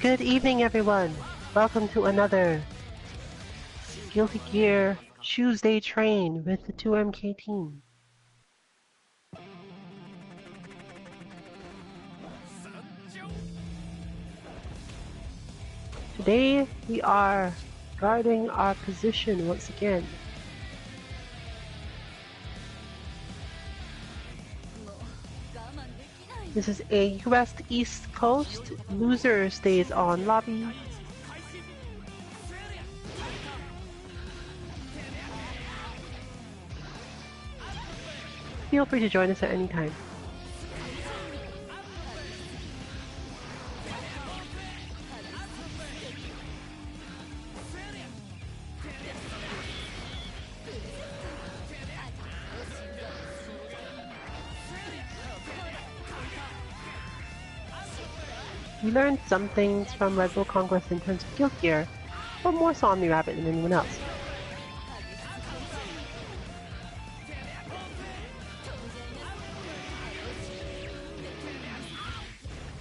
Good evening, everyone. Welcome to another Guilty Gear Tuesday train with the 2MK team. Today, we are guarding our position once again. This is a West East Coast. Loser stays on lobby. Feel free to join us at any time. We learned some things from Red Bull Conquest in terms of Guilty Gear, but more so Omni Rabbit than anyone else.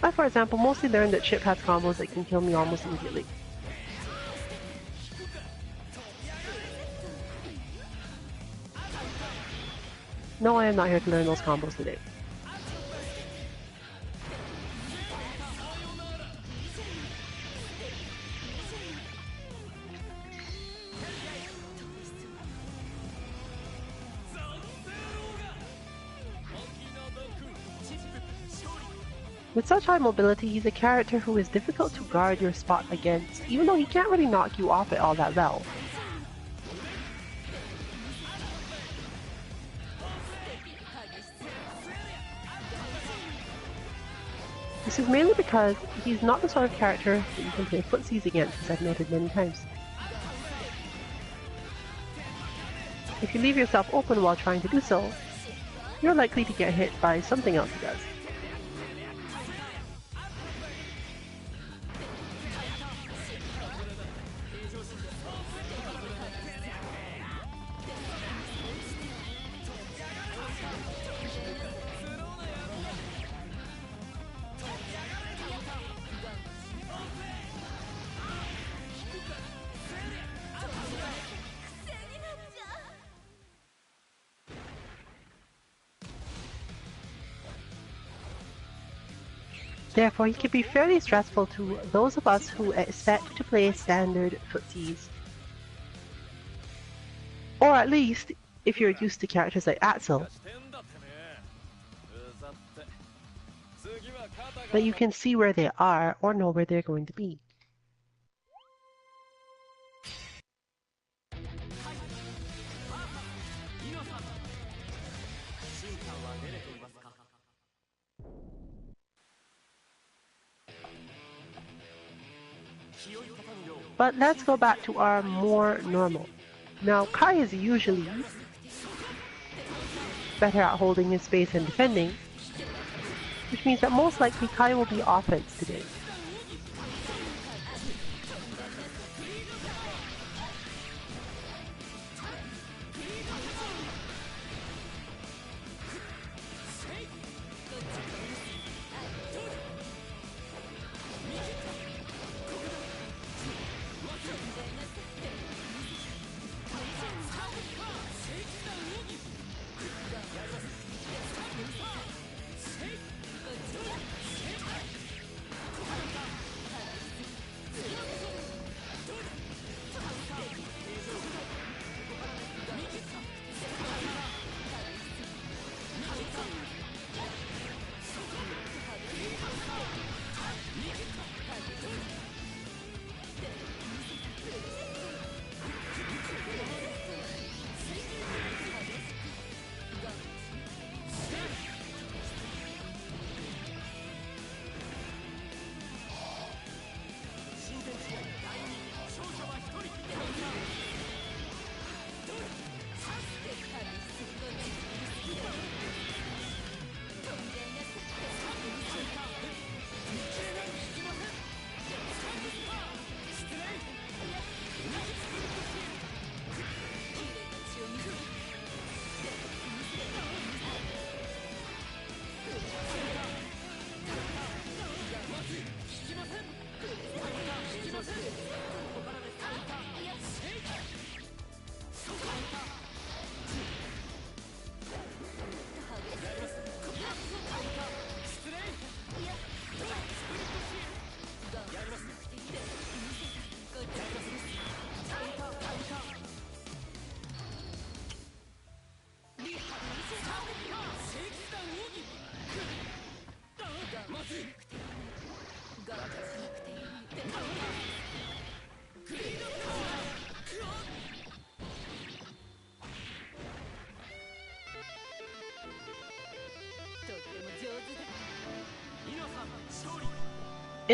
I, for example, mostly learned that Chip has combos that can kill me almost immediately. No, I am not here to learn those combos today. With such high mobility, he's a character who is difficult to guard your spot against, even though he can't really knock you off it all that well. This is mainly because he's not the sort of character that you can play footsies against, as I've noted many times. If you leave yourself open while trying to do so, you're likely to get hit by something else he does. Therefore, he can be fairly stressful to those of us who expect to play standard footsies. Or at least, if you're used to characters like Axel, that you can see where they are or know where they're going to be. But let's go back to our more normal. Now, Kai is usually better at holding his space and defending, which means that most likely Kai will be offense today.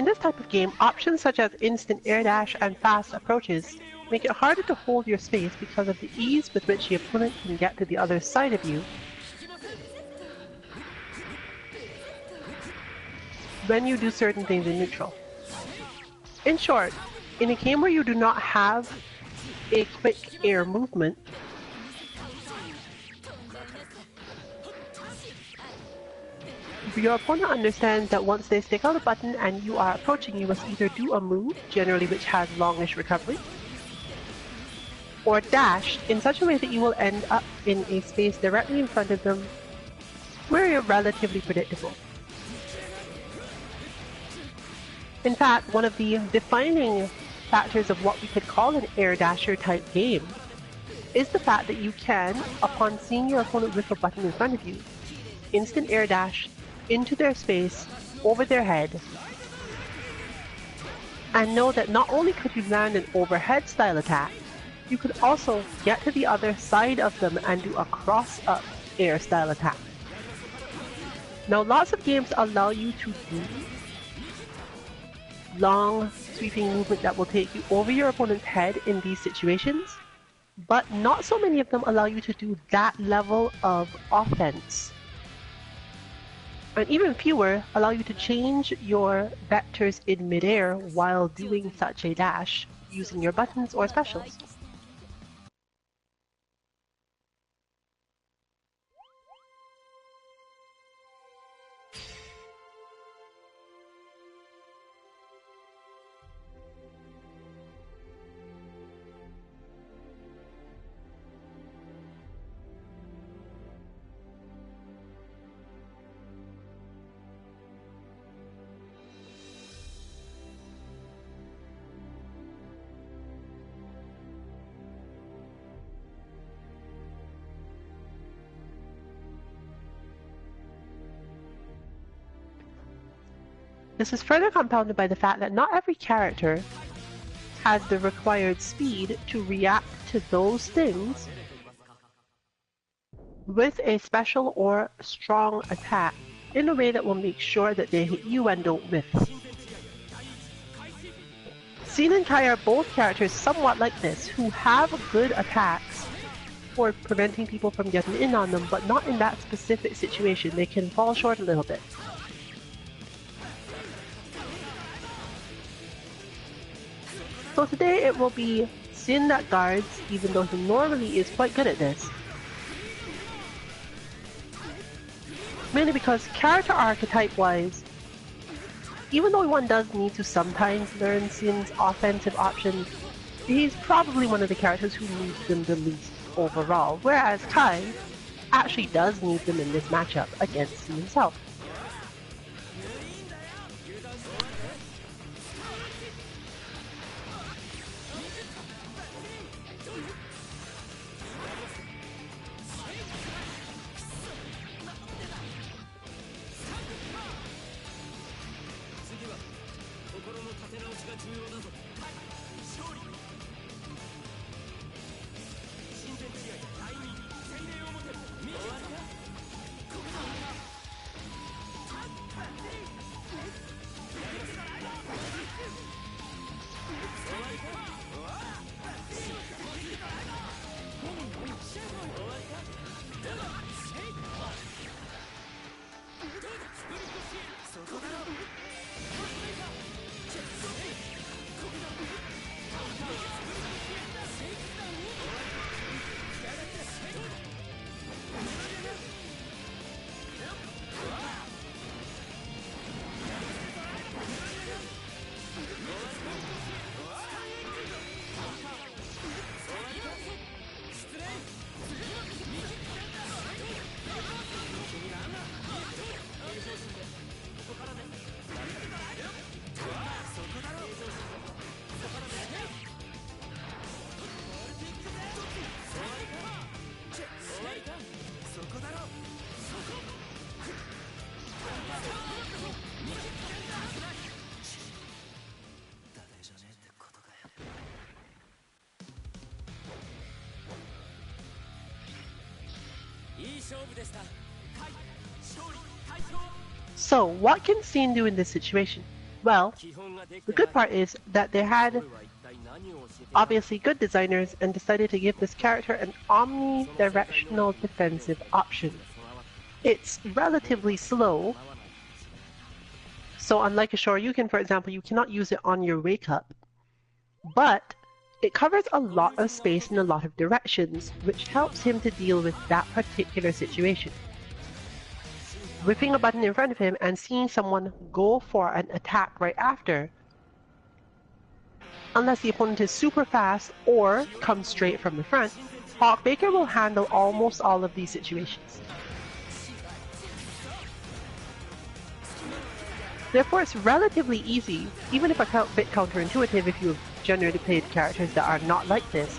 In this type of game, options such as instant air dash and fast approaches make it harder to hold your space because of the ease with which the opponent can get to the other side of you when you do certain things in neutral. In short, in a game where you do not have a quick air movement, your opponent understands that once they stick out a button and you are approaching, you must either do a move, generally which has longish recovery, or dash in such a way that you will end up in a space directly in front of them where you're relatively predictable. In fact, one of the defining factors of what we could call an air dasher type game is the fact that you can, upon seeing your opponent with a button in front of you, instant air dash into their space, over their head, and know that not only could you land an overhead style attack, you could also get to the other side of them and do a cross-up air style attack. Now, lots of games allow you to do long sweeping movement that will take you over your opponent's head in these situations, but not so many of them allow you to do that level of offense. And even fewer allow you to change your vectors in midair while doing such a dash using your buttons or specials. This is further compounded by the fact that not every character has the required speed to react to those things with a special or strong attack in a way that will make sure that they hit you and don't miss. Sin and Kai are both characters somewhat like this, who have good attacks for preventing people from getting in on them, but not in that specific situation. They can fall short a little bit. So today it will be Sin that guards, even though he normally is quite good at this. Mainly because character archetype wise, even though one does need to sometimes learn Sin's offensive options, he's probably one of the characters who needs them the least overall, whereas Kai actually does need them in this matchup against Sin himself. So, what can Sin do in this situation? Well, the good part is that they had obviously good designers and decided to give this character an omnidirectional defensive option. It's relatively slow, so unlike a Shoryuken, for example, you cannot use it on your wake up, but it covers a lot of space in a lot of directions, which helps him to deal with that particular situation. Whipping a button in front of him and seeing someone go for an attack right after, unless the opponent is super fast or comes straight from the front, Hawkbaker will handle almost all of these situations. Therefore, it's relatively easy, even if a bit counterintuitive if you have generally played characters that are not like this,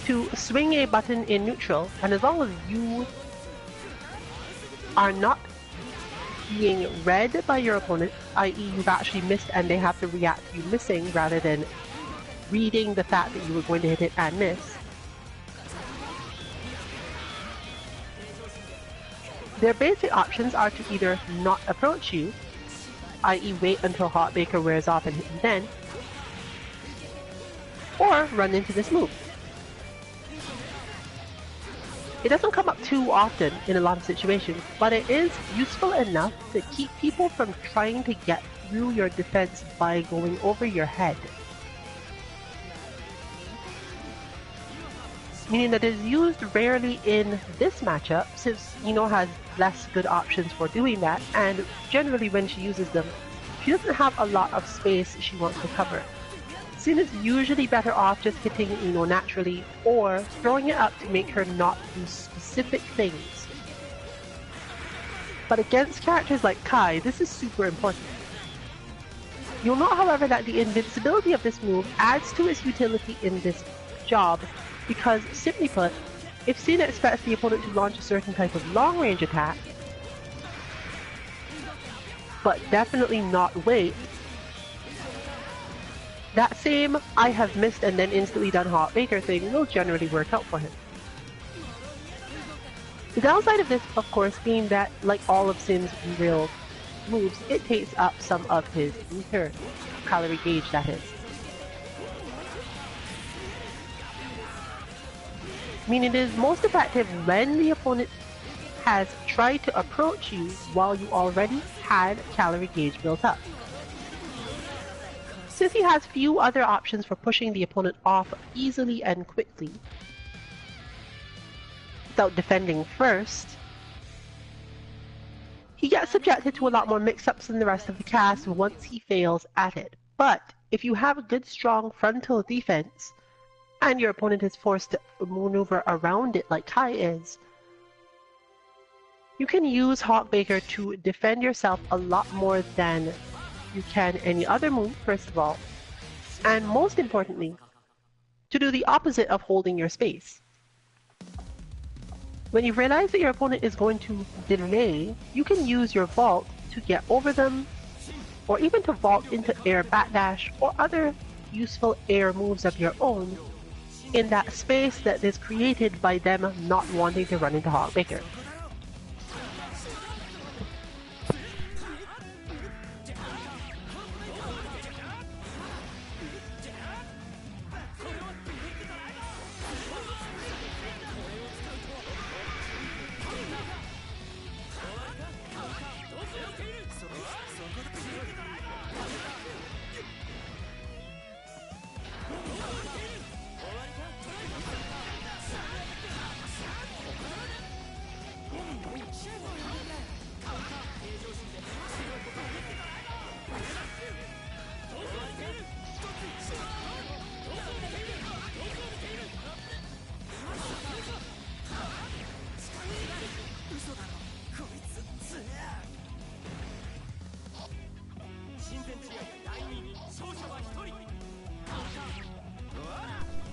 to swing a button in neutral, and as long as you are not being read by your opponent, i.e. you've actually missed and they have to react to you missing rather than reading the fact that you were going to hit it and miss, their basic options are to either not approach you, i.e. wait until Hawkbaker wears off and hit you then, or run into this move. It doesn't come up too often in a lot of situations, but it is useful enough to keep people from trying to get through your defense by going over your head. Meaning that it is used rarely in this matchup, since Ino has less good options for doing that, and generally when she uses them, she doesn't have a lot of space she wants to cover. Sin is usually better off just hitting Ino naturally, or throwing it up to make her not do specific things. But against characters like Kai, this is super important. You'll note, however, that the invincibility of this move adds to its utility in this job, because, simply put, if Sin expects the opponent to launch a certain type of long-range attack, but definitely not wait, that same I have missed and then instantly done Hawkbaker thing will generally work out for him. The downside of this, of course, being that, like all of Sin's real moves, it takes up some of his ether, calorie gauge that is. Meaning it is most effective when the opponent has tried to approach you while you already had calorie gauge built up. Since he has few other options for pushing the opponent off easily and quickly, without defending first, he gets subjected to a lot more mix-ups than the rest of the cast once he fails at it. But if you have a good strong frontal defense, and your opponent is forced to maneuver around it like Kai is, you can use Hawkbaker to defend yourself a lot more than you can any other move, first of all, and most importantly, to do the opposite of holding your space. When you realize that your opponent is going to delay, you can use your vault to get over them, or even to vault into air backdash or other useful air moves of your own in that space that is created by them not wanting to run into Hawkbaker.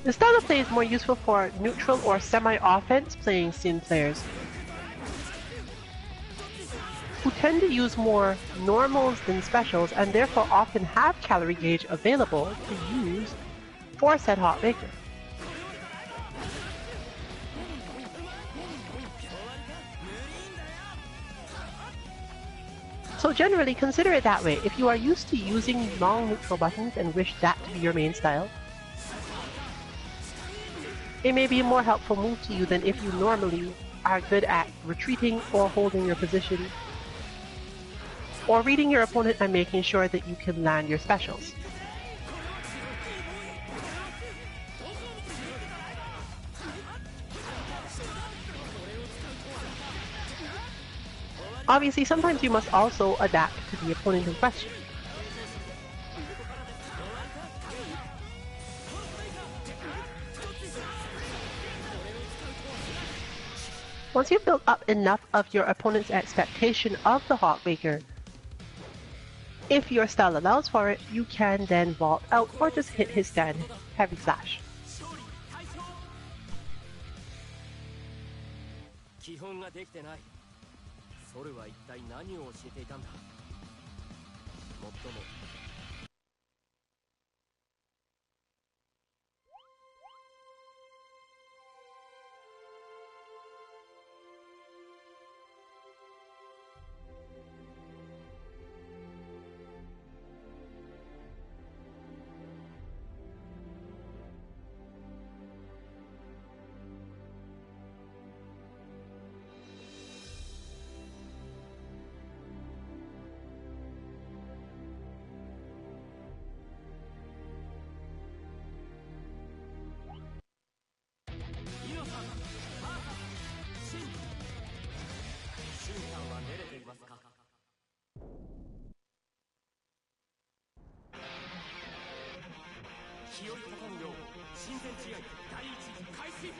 The style of play is more useful for neutral or semi-offense playing Sin players, who tend to use more normals than specials and therefore often have calorie gauge available to use for said Hawkbaker. So generally, consider it that way. If you are used to using long neutral buttons and wish that to be your main style, it may be a more helpful move to you than if you normally are good at retreating or holding your position, or reading your opponent and making sure that you can land your specials. Obviously, sometimes you must also adapt to the opponent in question. Once you've built up enough of your opponent's expectation of the Hawkmaker, if your style allows for it, you can then vault out or just hit his stand heavy slash. 基本ができてない。ソルは一体何を教えていたんだ。もっとも。気を立たぬよう親善試合第一次開始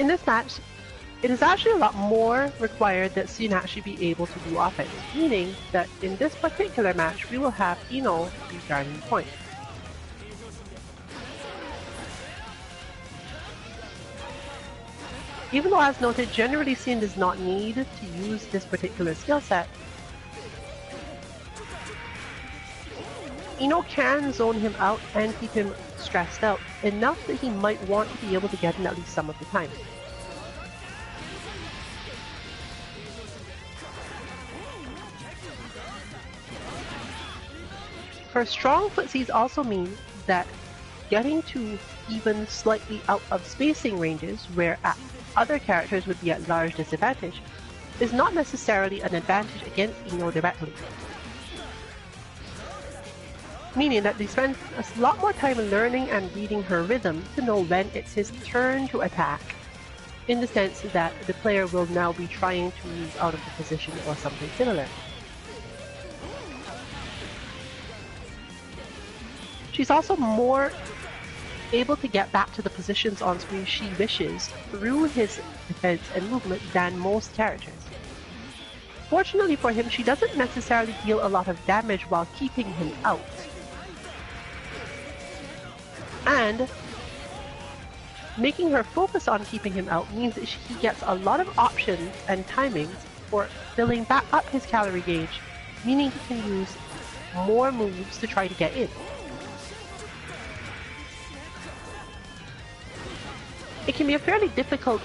In this match, it is actually a lot more required that Sin actually be able to do offense, meaning that in this particular match, we will have Ino be guarding the point. Even though, as noted, generally Sin does not need to use this particular skill set, Ino can zone him out and keep him stressed out enough that he might want to be able to get him at least some of the time. Her strong footsies also mean that getting to even slightly out of spacing ranges where other characters would be at large disadvantage is not necessarily an advantage against Ino directly. Meaning that they spend a lot more time learning and reading her rhythm to know when it's his turn to attack, in the sense that the player will now be trying to move out of the position or something similar. She's also more able to get back to the positions on screen she wishes through his defense and movement than most characters. Fortunately for him, she doesn't necessarily deal a lot of damage while keeping him out. And making her focus on keeping him out means that he gets a lot of options and timings for filling back up his calorie gauge, meaning he can use more moves to try to get in. It can be a fairly difficult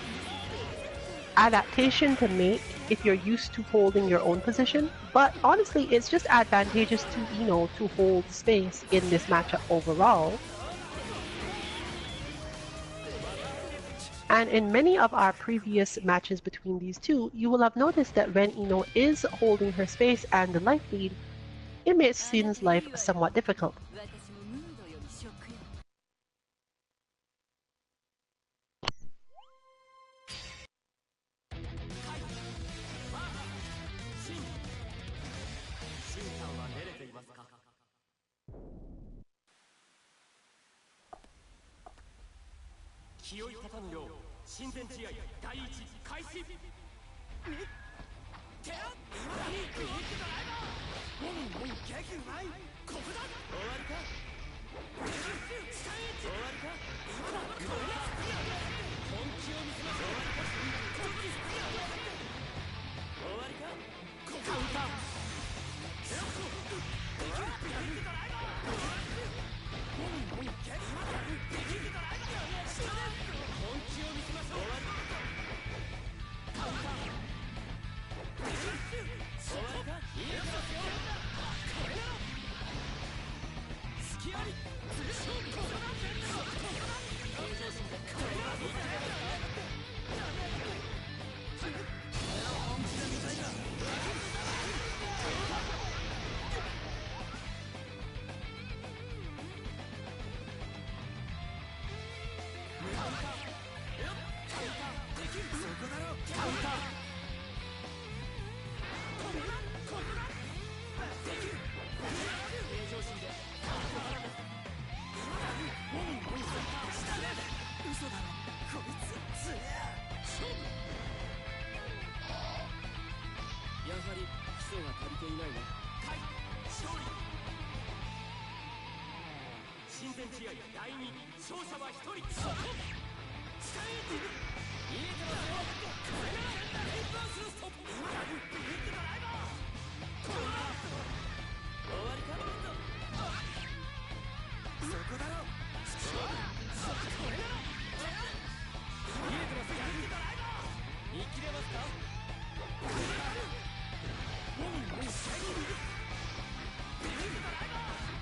adaptation to make if you're used to holding your own position, but honestly it's just advantageous to Ino to hold space in this matchup overall. And in many of our previous matches between these two, you will have noticed that when Ino is holding her space and the life lead, it makes Sin's life somewhat difficult. 親善試合第一開始。手あ今にクイックドライバー。もんケーキうまい。ここだ。終わりか。終わりか。今だ。本気を見せましょう。終わりか。カウンター。できるクイックドライバー。もんケーキできるドライバー。本気を見せましょう。カウンター。終わりか。いいですよ。これなら隙あり。勝負こそだ。平常心でこれならいいですよ。本気で見たいが親善試合第2勝者は1人。そこ下へ行く。見えてますよ。これがレイプアンスのストップ。ビッグドライバー。終わりか。そこだろ。これなら見えてますよ。ビッグドライバー。見切れますか。もう下に行く。ビッグドライバー。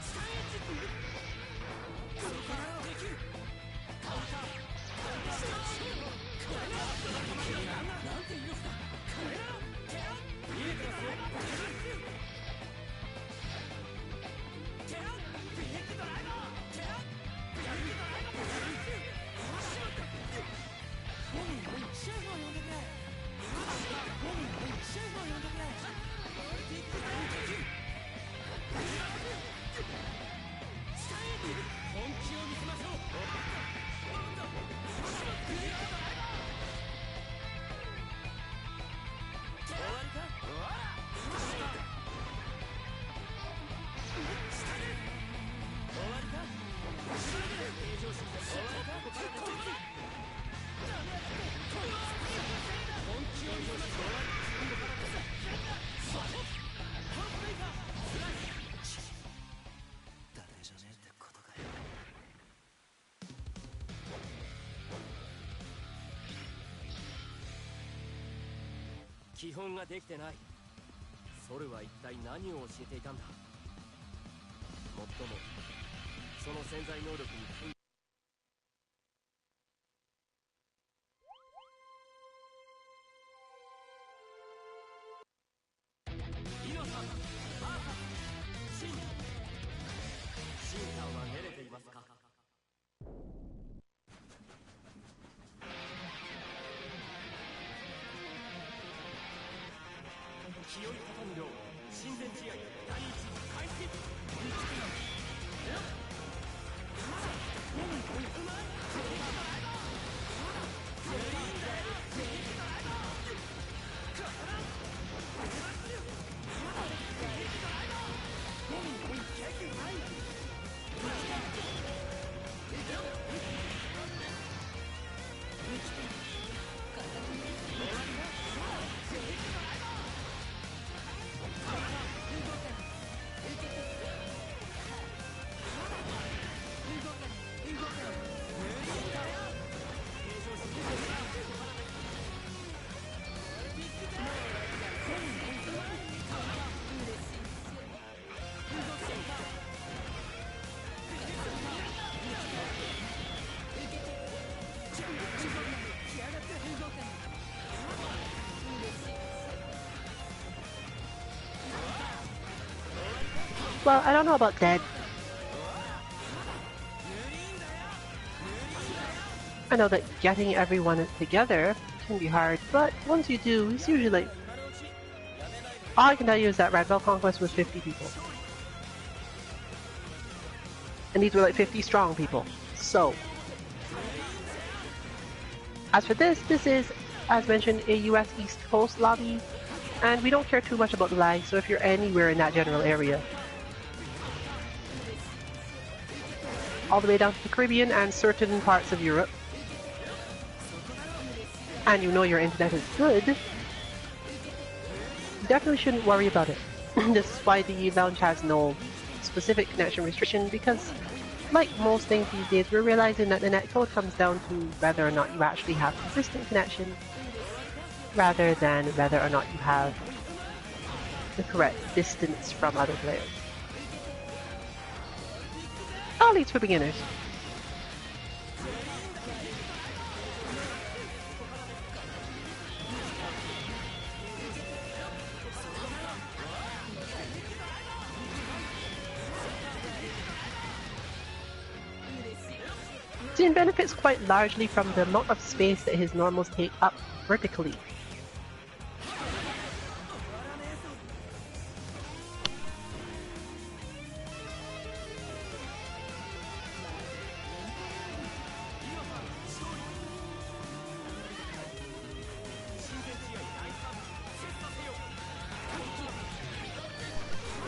下へ行く。そこだろ。できる。カウンター。なんて威力だ。これなら見えてますよ。手あビッグドライバー。手あビッグドライバー。しまった。シェフを呼んでくれ。シェフを呼んでくれ。ビッグドライバー。できる。下へ行く。本気を見せましょう。ビッグドライバー。終わりか。下で終わりか。平常心で終わりか。ここからこいつ本気を見せましょう。今度からです。ハーフメーカースライス。誰じゃねえってことかよ。基本ができてない。ソルは一体何を教えていたんだ。もっともその潜在能力にイノさん、バーカ、シンさんは寝れていますか。清い畳む量親善試合第一開始。Well, I don't know about dead. I know that getting everyone together can be hard, but once you do, it's usually like... All I can tell you is that Red Belt Conquest was 50 people. And these were like 50 strong people. So... As for this is, as mentioned, a US East Coast lobby, and we don't care too much about the lag, so if you're anywhere in that general area, all the way down to the Caribbean and certain parts of Europe, and you know your internet is good, you definitely shouldn't worry about it. This is why the launch has no specific connection restriction, because like most things these days, we're realizing that the netcode comes down to whether or not you actually have consistent connection, rather than whether or not you have the correct distance from other players. At least for beginners. Xin benefits quite largely from the amount of space that his normals take up vertically.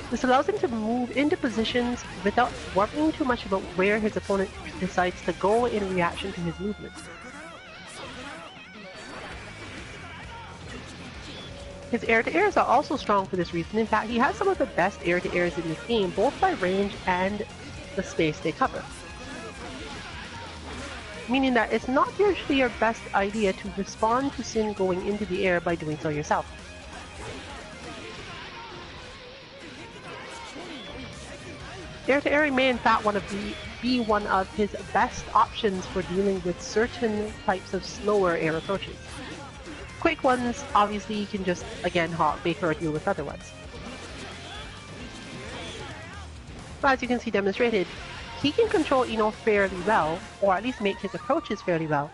This allows him to move into positions without worrying too much about where his opponent decides to go in reaction to his movement. His air-to-airs are also strong for this reason. In fact, he has some of the best air-to-airs in this game, both by range and the space they cover. Meaning that it's not usually your best idea to respond to Xin going into the air by doing so yourself. Air-to-air may in fact be one of his best options for dealing with certain types of slower air approaches. Quick ones, obviously, you can just, again, hawk, Baker, or deal with other ones. But as you can see demonstrated, he can control Ino fairly well, or at least make his approaches fairly well,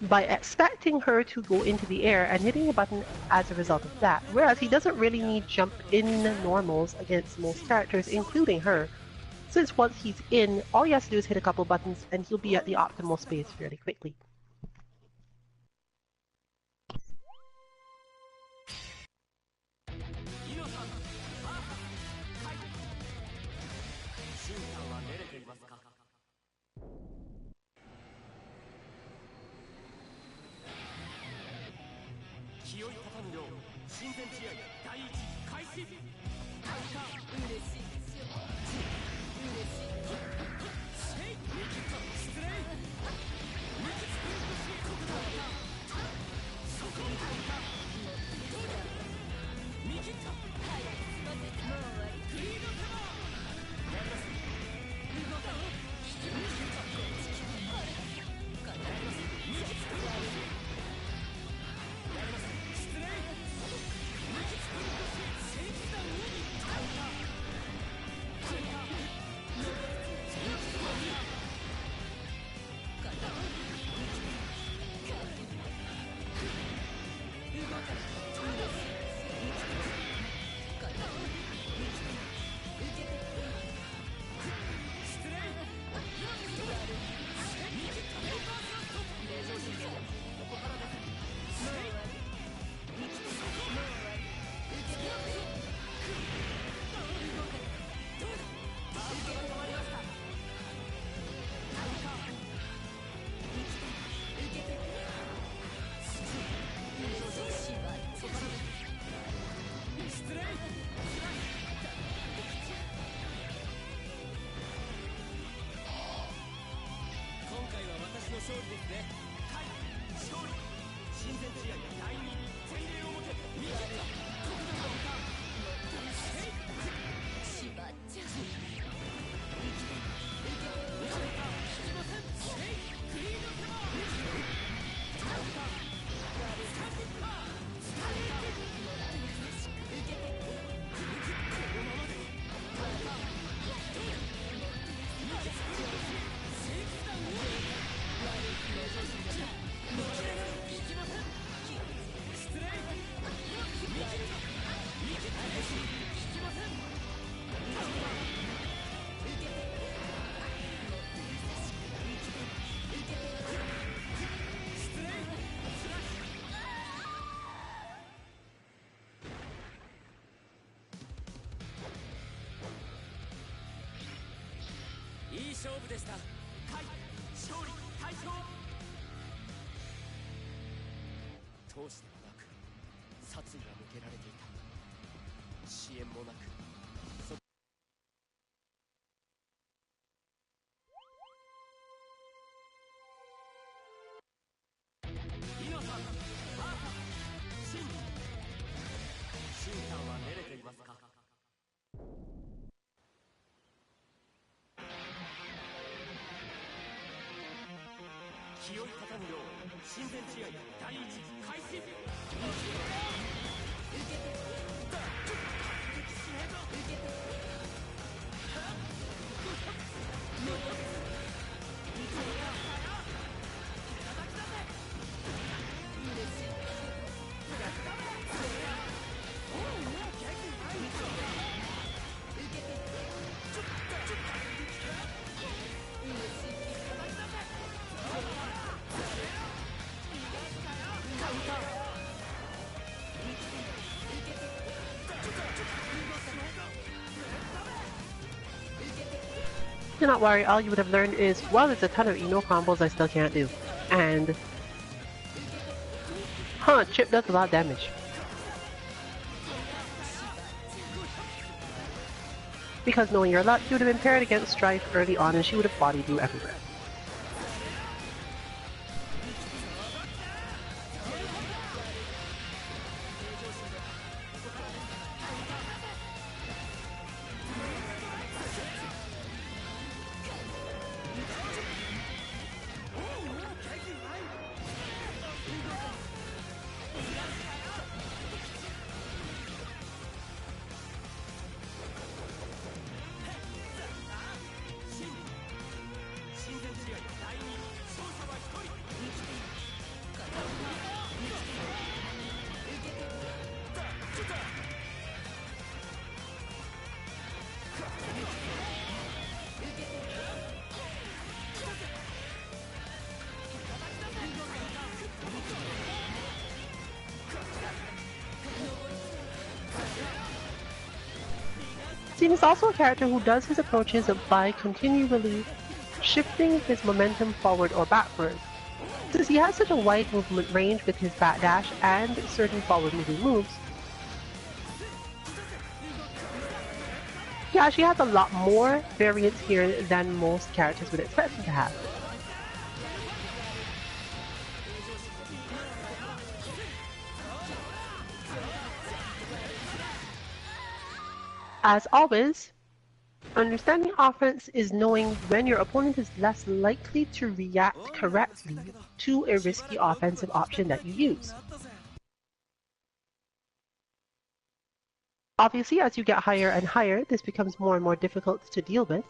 by expecting her to go into the air and hitting a button as a result of that, whereas he doesn't really need jump in normals against most characters, including her, since once he's in, all he has to do is hit a couple buttons and he'll be at the optimal space fairly quickly. 勝負でした。甲斐勝利大勝。闘志ではなく殺意が向けられていた。支援もなくイノさん、マーカシンさんは練れていますか？気負い立たぬよう親善試合第一開始。Do not worry, all you would have learned is, well, there's a ton of Ino combos I still can't do. And... Chip does a lot of damage. Because knowing your luck, you would have been paired against Strife early on and she would have bodied you everywhere. Xin is also a character who does his approaches by continually shifting his momentum forward or backward. Since he has such a wide movement range with his backdash and certain forward moving moves, he actually has a lot more variance here than most characters would expect him to have. As always, understanding offense is knowing when your opponent is less likely to react correctly to a risky offensive option that you use. Obviously, as you get higher and higher, this becomes more and more difficult to deal with.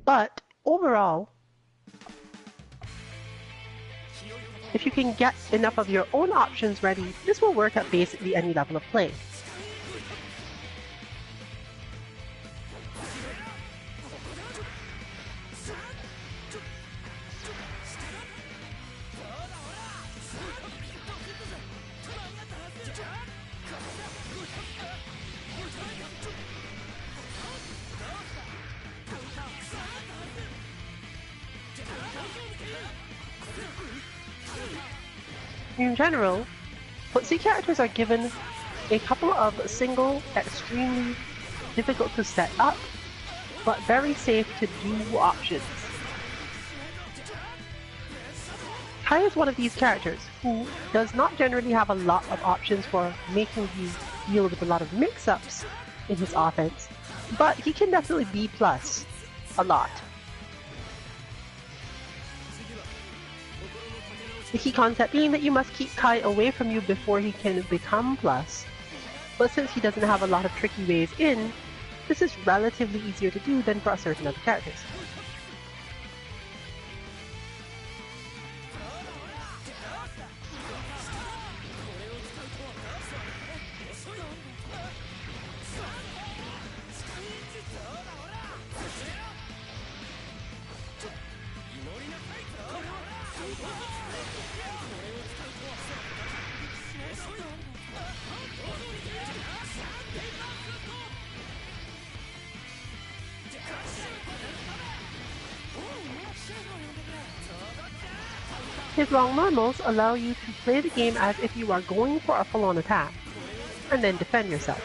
But overall, if you can get enough of your own options ready, this will work at basically any level of play. In general, Footsie characters are given a couple of single, extremely difficult to set up, but very safe to do options. Kai is one of these characters who does not generally have a lot of options for making you deal with a lot of mix-ups in his offense, but he can definitely B+ a lot. The key concept being that you must keep Kai away from you before he can become plus, but since he doesn't have a lot of tricky ways in, this is relatively easier to do than for certain other characters. His long normals allow you to play the game as if you are going for a full-on attack, and then defend yourself.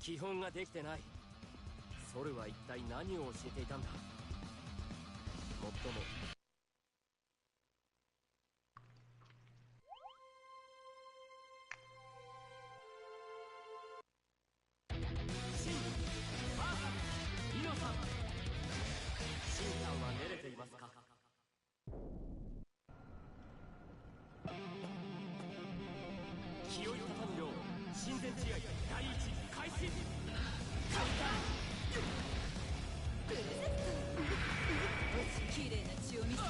基本ができてない。ソルは一体何を教えていたんだ。もっともシンバーサイノさん、シンさんは寝れていますか。気を畳むよう親善試合第一開始。綺麗な血を見せ。そ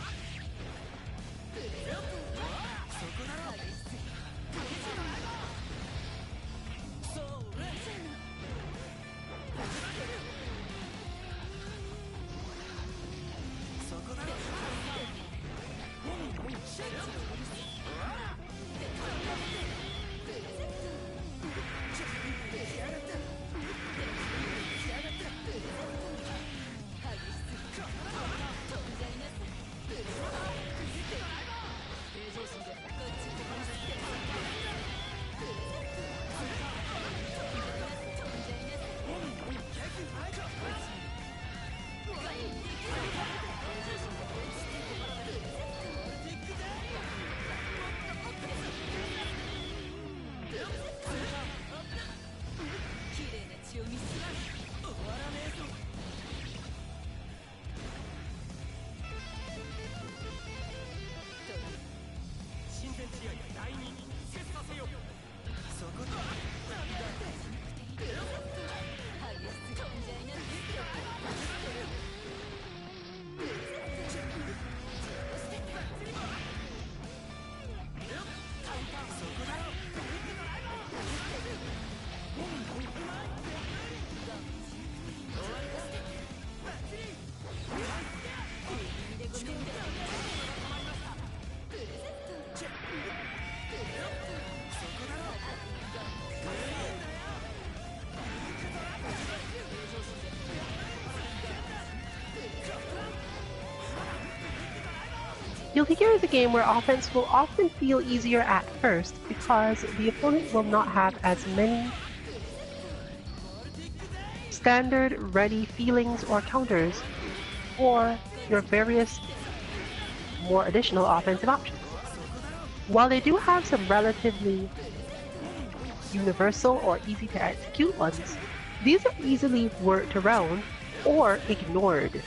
こだろ。そうね。そこだろ。Guilty Gear is a game where offense will often feel easier at first because the opponent will not have as many standard ready feelings or counters for your various more additional offensive options. While they do have some relatively universal or easy to execute ones, these are easily worked around or ignored.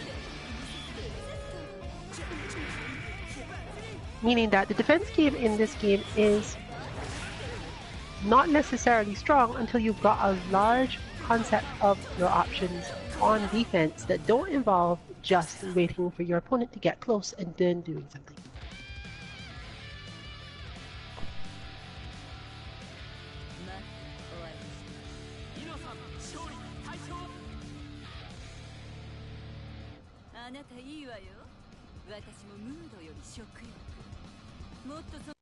Meaning that the defense game in this game is not necessarily strong until you've got a large concept of your options on defense that don't involve just waiting for your opponent to get close and then doing something. あなたいいわよ。私もムードより食欲。もっとそ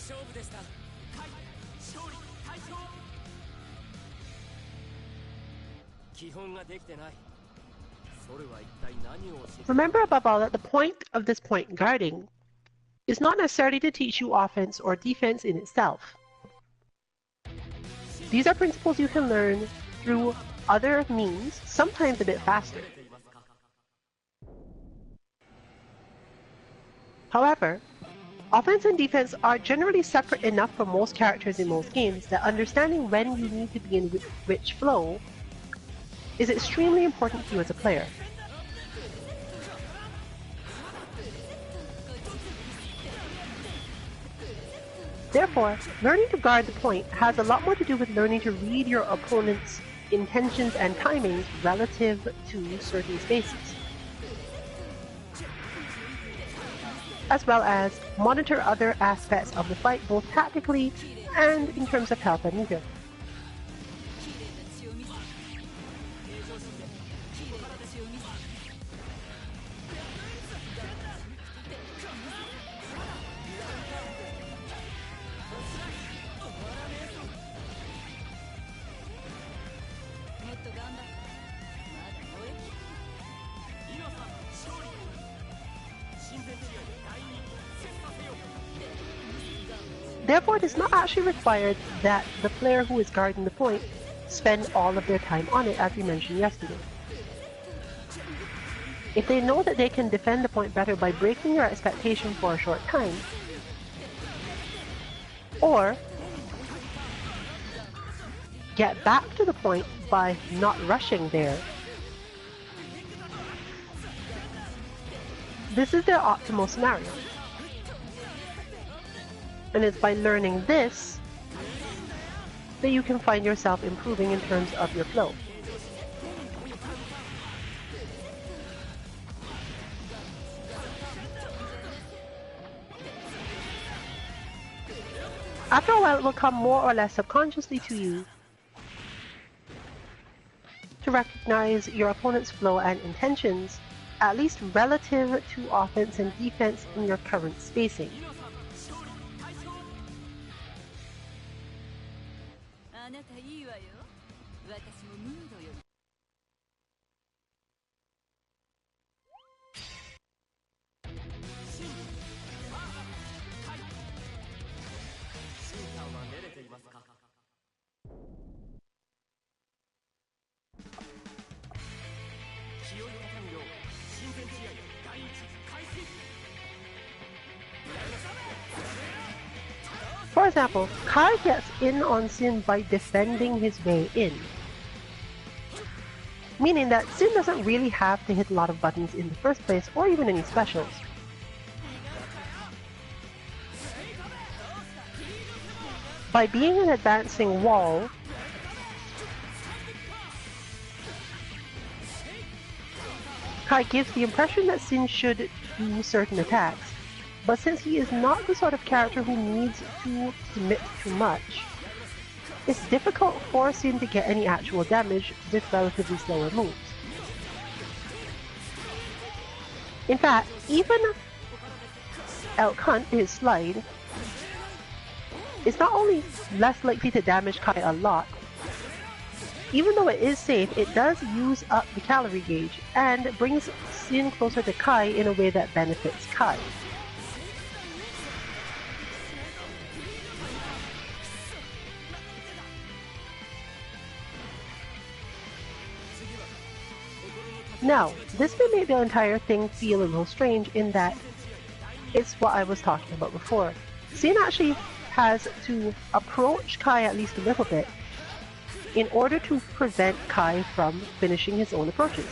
勝負でした。勝利大勝。基本ができてない。それは一体何を教えて。 Remember above all that the point of this point guarding is not necessarily to teach you offense or defense in itself. These are principles you can learn through other means, sometimes a bit faster. However, offense and defense are generally separate enough for most characters in most games that understanding when you need to be in which flow is extremely important to you as a player. Therefore, learning to guard the point has a lot more to do with learning to read your opponent's intentions and timings relative to certain spaces, as well as monitor other aspects of the fight both tactically and in terms of health and meter. Therefore, it is not actually required that the player who is guarding the point spend all of their time on it, as we mentioned yesterday. If they know that they can defend the point better by breaking your expectation for a short time, or get back to the point by not rushing there, this is their optimal scenario. And it's by learning this that you can find yourself improving in terms of your flow. After a while, it will come more or less subconsciously to you to recognize your opponent's flow and intentions, at least relative to offense and defense in your current spacing. あなたいいわよ。私もムードより。シンさんは練れていますか。For example, Kai gets in on Sin by defending his way in, meaning that Sin doesn't really have to hit a lot of buttons in the first place or even any specials. By being an advancing wall, Kai gives the impression that Sin should do certain attacks, but since he is not the sort of character who needs to commit too much, it's difficult for Sin to get any actual damage with relatively slower moves. In fact, even Elk Hunt, his slide, is not only less likely to damage Kai a lot, even though it is safe, it does use up the calorie gauge and brings Sin closer to Kai in a way that benefits Kai. Now, this may make the entire thing feel a little strange in that it's what I was talking about before. Sin actually has to approach Kai at least a little bit in order to prevent Kai from finishing his own approaches.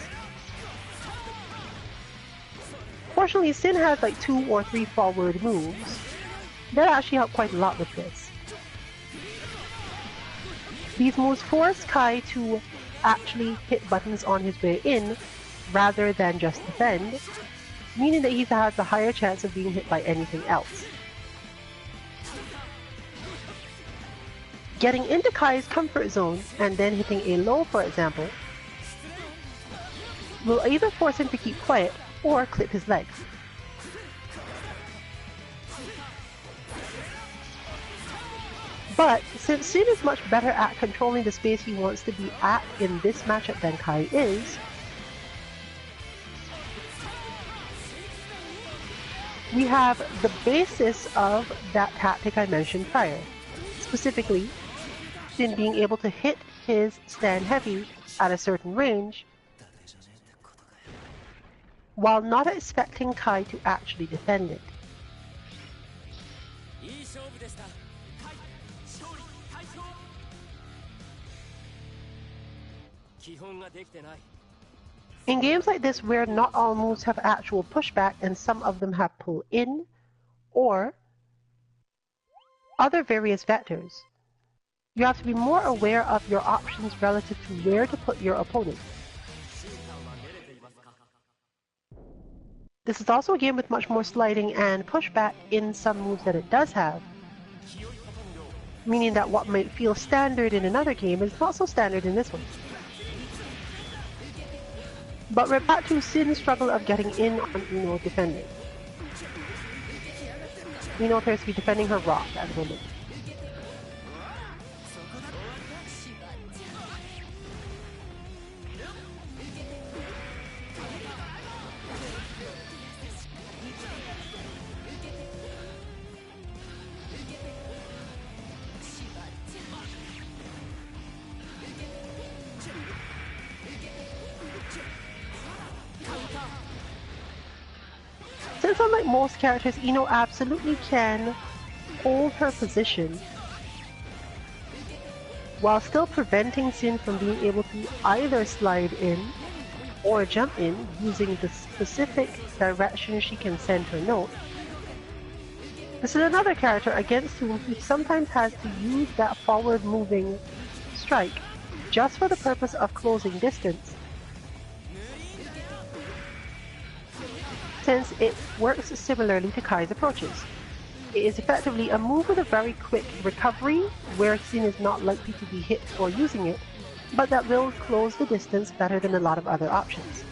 Fortunately, Sin has like 2 or 3 forward moves that actually help quite a lot with this. These moves force Kai to actually hit buttons on his way in rather than just defend, meaning that he has a higher chance of being hit by anything else. Getting into Kai's comfort zone and then hitting a low, for example, will either force him to keep quiet or clip his legs. But since Sin is much better at controlling the space he wants to be at in this matchup than Kai is, we have the basis of that tactic I mentioned prior. Specifically, Sin being able to hit his stand heavy at a certain range while not expecting Kai to actually defend it. In games like this where not all moves have actual pushback and some of them have pull in or other various vectors, you have to be more aware of your options relative to where to put your opponent. This is also a game with much more sliding and pushback in some moves that it does have, meaning that what might feel standard in another game is not so standard in this one. But we're back to Sin's struggle of getting in on Ino defending. Ino appears to be defending her rock at the moment. Since unlike most characters, Ino absolutely can hold her position while still preventing Sin from being able to either slide in or jump in using the specific direction she can send her note. This is another character against whom he sometimes has to use that forward moving strike just for the purpose of closing distance, since it works similarly to Kai's approaches. It is effectively a move with a very quick recovery, where Sin is not likely to be hit for using it, but that will close the distance better than a lot of other options.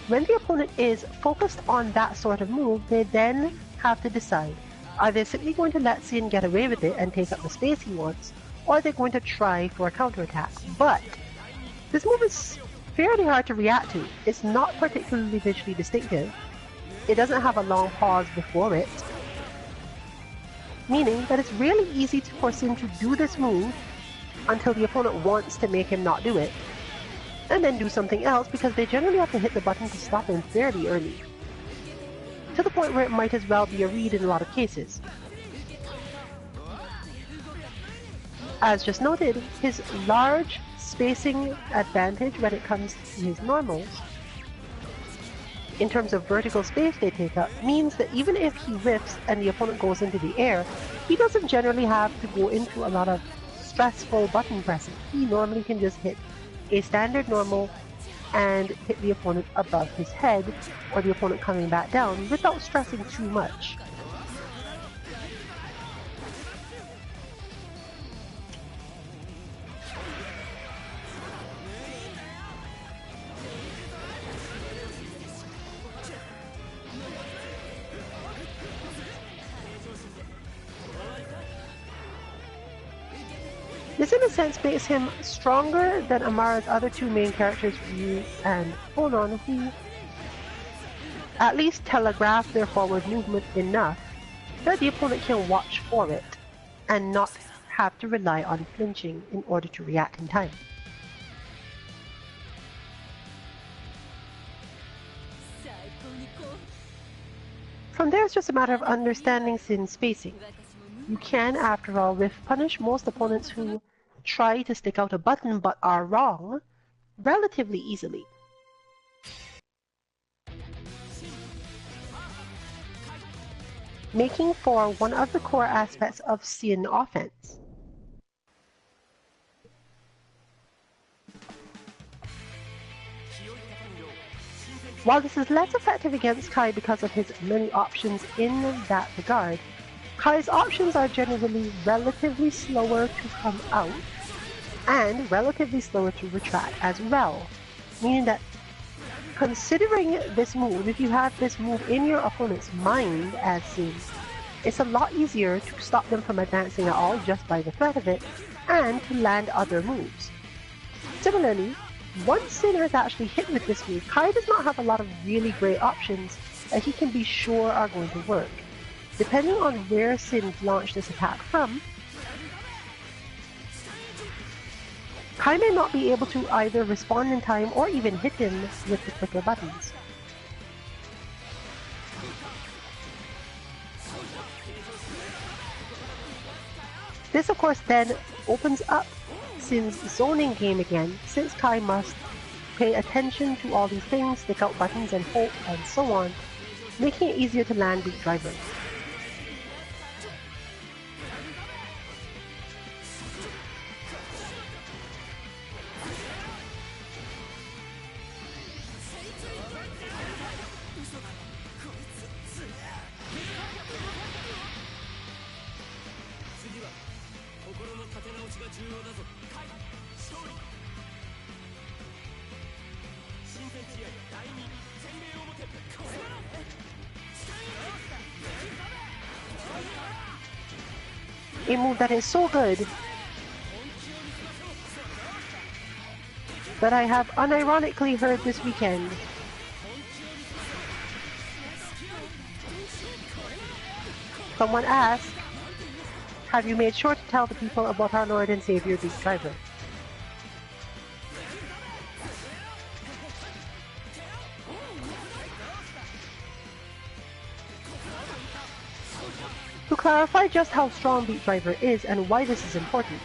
When the opponent is focused on that sort of move, they then have to decide, are they simply going to let Sin get away with it and take up the space he wants, or are they going to try for a counterattack? But this move is fairly hard to react to. It's not particularly visually distinctive. It doesn't have a long pause before it, meaning that it's really easy for Sin to do this move until the opponent wants to make him not do it, and then do something else because they generally have to hit the button to stop him fairly early. to the point where it might as well be a read in a lot of cases. As just noted, his large spacing advantage when it comes to his normals, in terms of vertical space they take up, means that even if he whiffs and the opponent goes into the air, he doesn't generally have to go into a lot of stressful button pressing. He normally can just hit a standard normal and hit the opponent above his head, or the opponent coming back down, without stressing too much. This in a sense makes him stronger than Amara's other two main characters, Ryu and Honon, who at least telegraph their forward movement enough that the opponent can watch for it and not have to rely on flinching in order to react in time. From there, it's just a matter of understanding Sin's spacing. You can, after all, whiff punish most opponents who try to stick out a button but are wrong relatively easily. Making for one of the core aspects of Sin offense. While this is less effective against Kai because of his many options in that regard, Kai's options are generally relatively slower to come out and relatively slower to retract as well, meaning that considering this move, if you have this move in your opponent's mind as Sin, it's a lot easier to stop them from advancing at all just by the threat of it, and to land other moves. Similarly, once Sin is actually hit with this move, Kai does not have a lot of really great options that he can be sure are going to work. Depending on where Sin launched this attack from, Kai may not be able to either respond in time or even hit him with the quicker buttons. This of course then opens up Sin's zoning game again, since Kai must pay attention to all these things, stick out buttons and hope and so on, making it easier to land Beat Driver. A move that is so good that I have unironically heard this weekend. Someone asked, have you made sure to tell the people about our Lord and Savior Beat Driver? To clarify just how strong Beat Driver is and why this is important.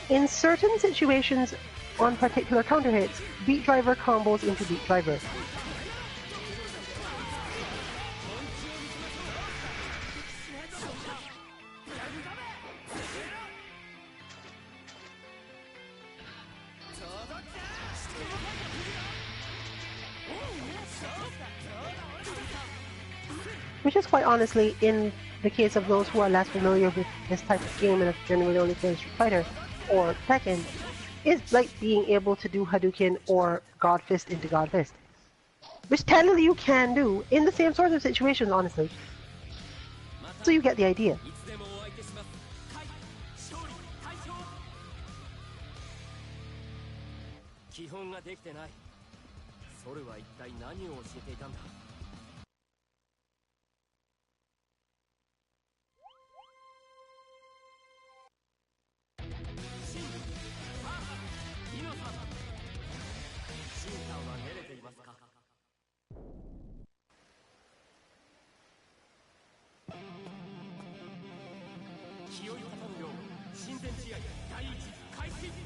In certain situations on particular counter hits, Beat Driver combos into Beat Driver. Which is quite honestly, in the case of those who are less familiar with this type of game and have generally only played Street Fighter or Tekken, is like being able to do Hadouken or God Fist into God Fist. Which technically you can do in the same sort of situations, honestly. So you get the idea. 基本ができてない。ソルは一体何を教えていたんだ。シン、ハーハ、イノさん。シンさんは寝れていますか。試合第一開始。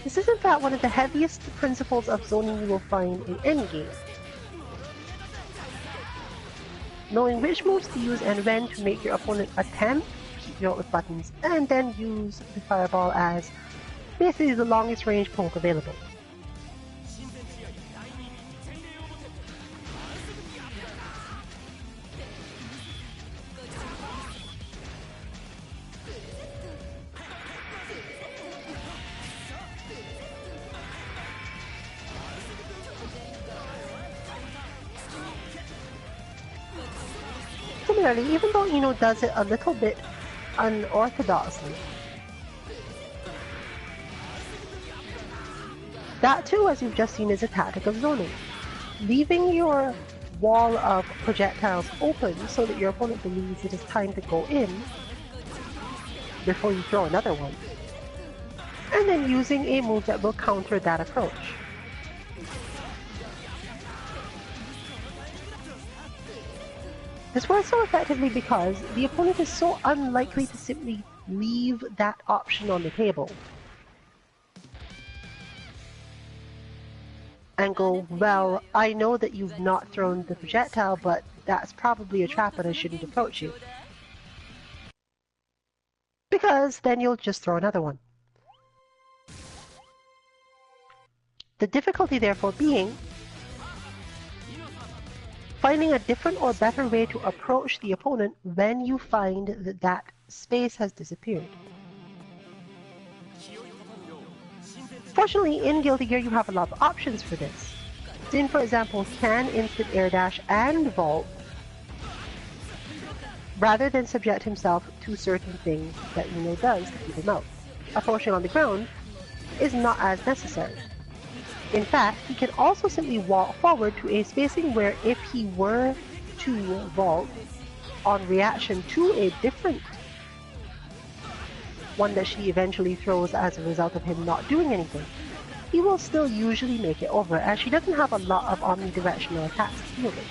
This is in fact one of the heaviest principles of zoning you will find in any game. Knowing which moves to use and when to make your opponent attempt to keep you out with buttons, and then use the fireball as basically the longest range poke available. Similarly, even though Ino does it a little bit unorthodoxly, that too, as you've just seen, is a tactic of zoning. Leaving your wall of projectiles open so that your opponent believes it is time to go in before you throw another one, and then using a move that will counter that approach. This works so effectively because the opponent is so unlikely to simply leave that option on the table and go, well, I know that you've not thrown the projectile, but that's probably a trap and I shouldn't approach you. Because then you'll just throw another one. The difficulty therefore being finding a different or better way to approach the opponent when you find that that space has disappeared. Fortunately, in Guilty Gear you have a lot of options for this. Sin, for example, can instant air dash and vault rather than subject himself to certain things that Ino does to keep him out. Approaching on the ground is not as necessary. In fact, he can also simply walk forward to a spacing where if he were to vault on reaction to a different one that she eventually throws as a result of him not doing anything, he will still usually make it over, as she doesn't have a lot of omnidirectional attacks to deal with.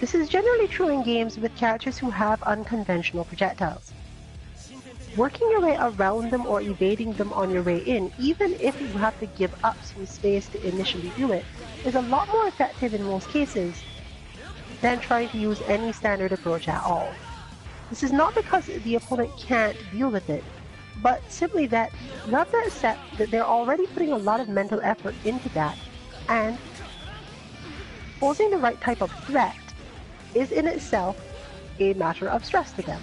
This is generally true in games with characters who have unconventional projectiles. Working your way around them or evading them on your way in, even if you have to give up some space to initially do it, is a lot more effective in most cases than trying to use any standard approach at all. This is not because the opponent can't deal with it, but simply that you have to accept that they're already putting a lot of mental effort into that, and posing the right type of threat is in itself a matter of stress to them.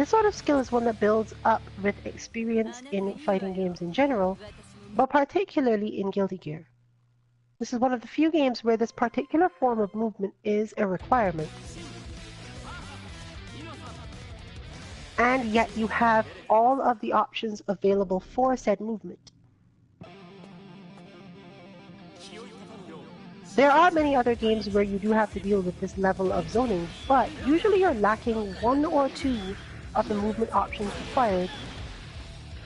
This sort of skill is one that builds up with experience in fighting games in general, but particularly in Guilty Gear. This is one of the few games where this particular form of movement is a requirement. And yet you have all of the options available for said movement. There are many other games where you do have to deal with this level of zoning, but usually you're lacking one or two of the movement options required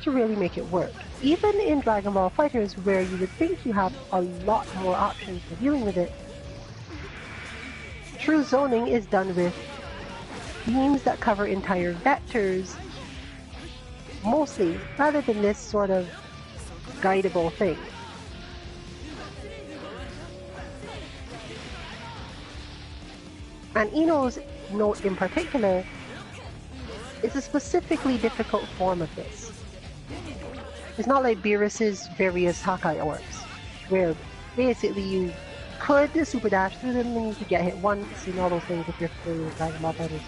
to really make it work. Even in Dragon Ball FighterZ, where you would think you have a lot more options for dealing with it, true zoning is done with beams that cover entire vectors, mostly, rather than this sort of guidable thing. And Ino's note in particular is a specifically difficult form of this. It's not like Beerus's various Hakai orbs, where basically you could super dash through them and you could get hit once and all those things if you're familiar with Dragon Ball FighterZ.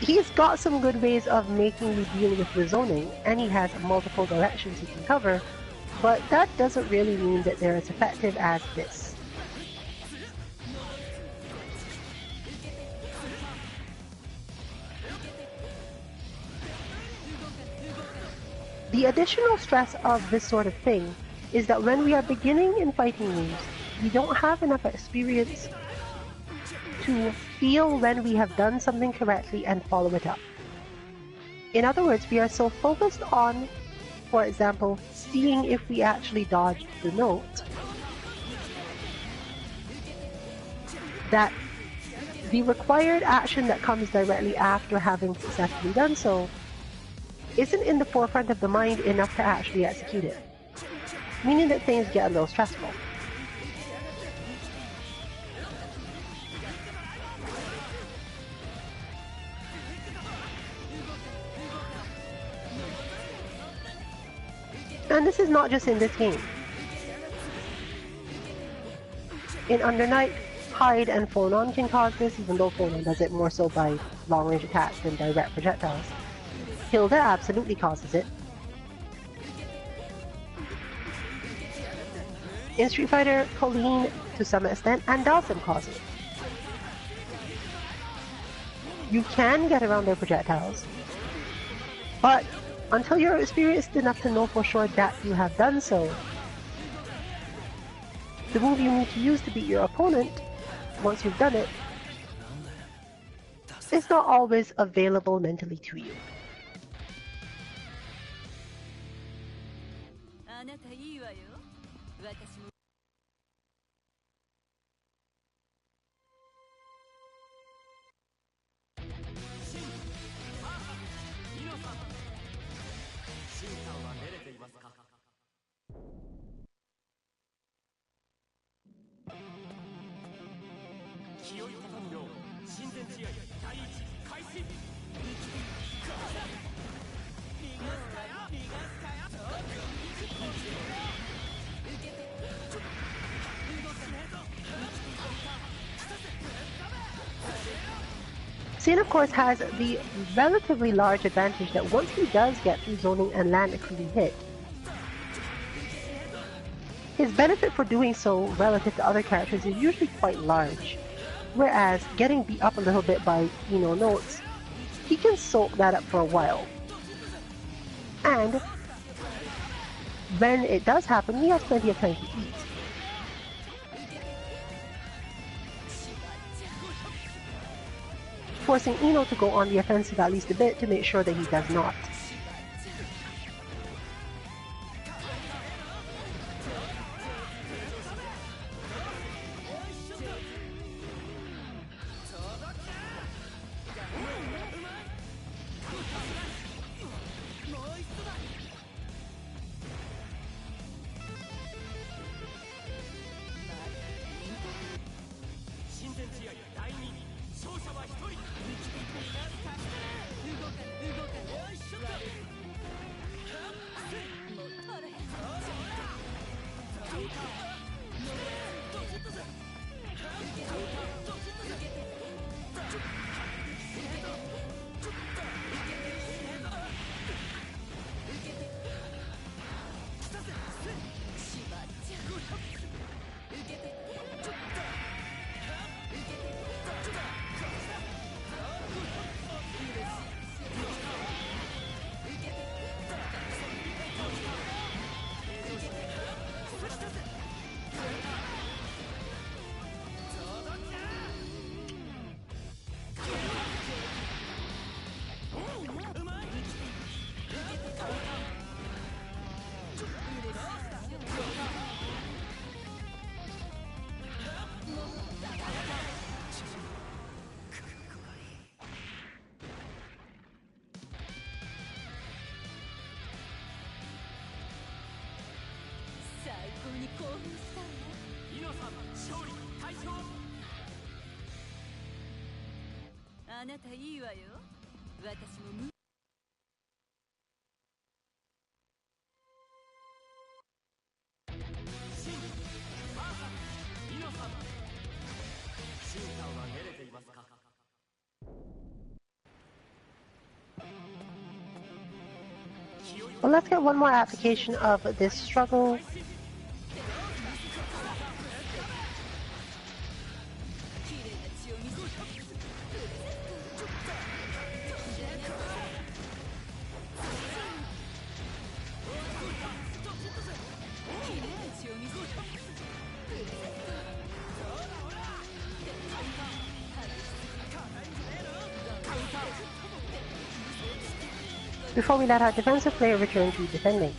He's got some good ways of making you deal with the zoning, and he has multiple directions he can cover, but that doesn't really mean that they're as effective as this. The additional stress of this sort of thing is that when we are beginning in fighting games, we don't have enough experience to feel when we have done something correctly and follow it up. In other words, we are so focused on, for example, seeing if we actually dodged the note, that the required action that comes directly after having successfully done so isn't in the forefront of the mind enough to actually execute it, meaning that things get a little stressful. And this is not just in this game. In Under Night, Hyde and Phonon can cause this, even though Phonon does it more so by long-range attacks than direct projectiles. Hilda absolutely causes it. In Street Fighter, Colleen to some extent, and Dawson cause it. You can get around their projectiles, but until you're experienced enough to know for sure that you have done so, the move you need to use to beat your opponent, once you've done it, is not always available mentally to you. あなたいいわよ。私も。清い畳の親善試合第一開始。Sin, of course, has the relatively large advantage that once he does get through zoning and land a clean hit, his benefit for doing so relative to other characters is usually quite large. Whereas getting beat up a little bit by Ino notes, he can soak that up for a while. And when it does happen, he has plenty of time to eat. Forcing Ino to go on the offensive at least a bit to make sure that he does not. に興奮したわ。イノさん勝利大勝。あなたいいわよ。私も無シン VS イノさん。シンさんは練れていますか。 Well, let's get one more application of this struggle. Before we let our defensive player return to defending.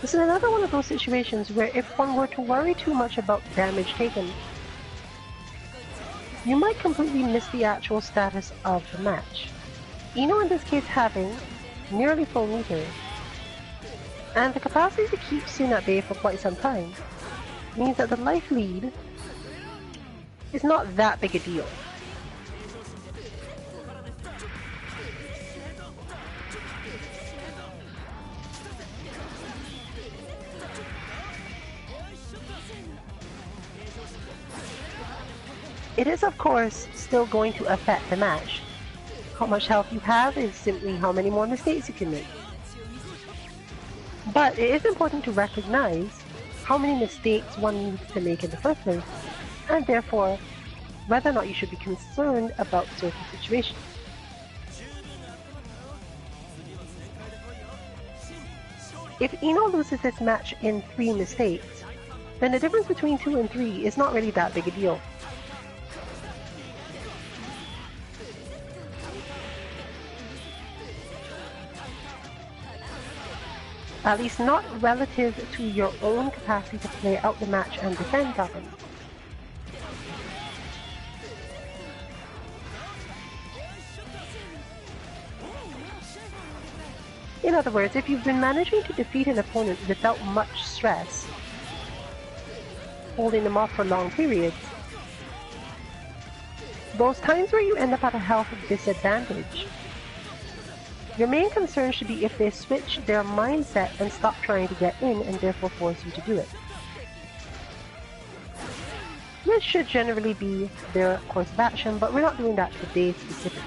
This is another one of those situations where if one were to worry too much about damage taken, you might completely miss the actual status of the match. Ino in this case having nearly full meter, and the capacity to keep Sun at bay for quite some time, means that the life lead is not that big a deal. It is, of course, still going to affect the match. How much health you have is simply how many more mistakes you can make. But it is important to recognize how many mistakes one needs to make in the first place, and therefore, whether or not you should be concerned about certain situations. If Ino loses this match in 3 mistakes, then the difference between 2 and 3 is not really that big a deal. At least not relative to your own capacity to play out the match and defend properly. In other words, if you've been managing to defeat an opponent without much stress, holding them off for long periods, those times where you end up at a health disadvantage, your main concern should be if they switch their mindset and stop trying to get in and therefore force you to do it. This should generally be their course of action, but we're not doing that today specifically.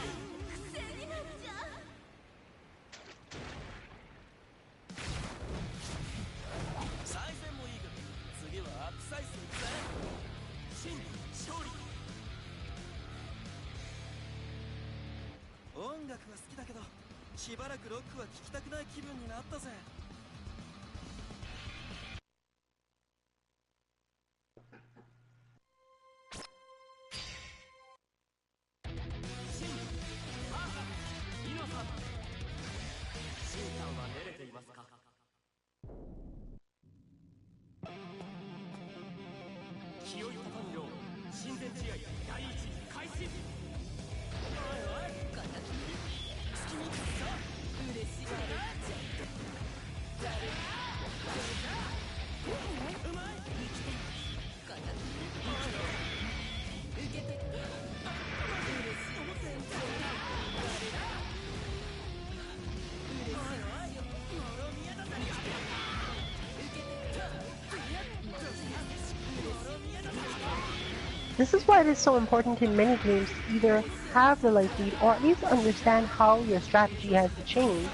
This is why it is so important in many games to either have the life lead or at least understand how your strategy has to change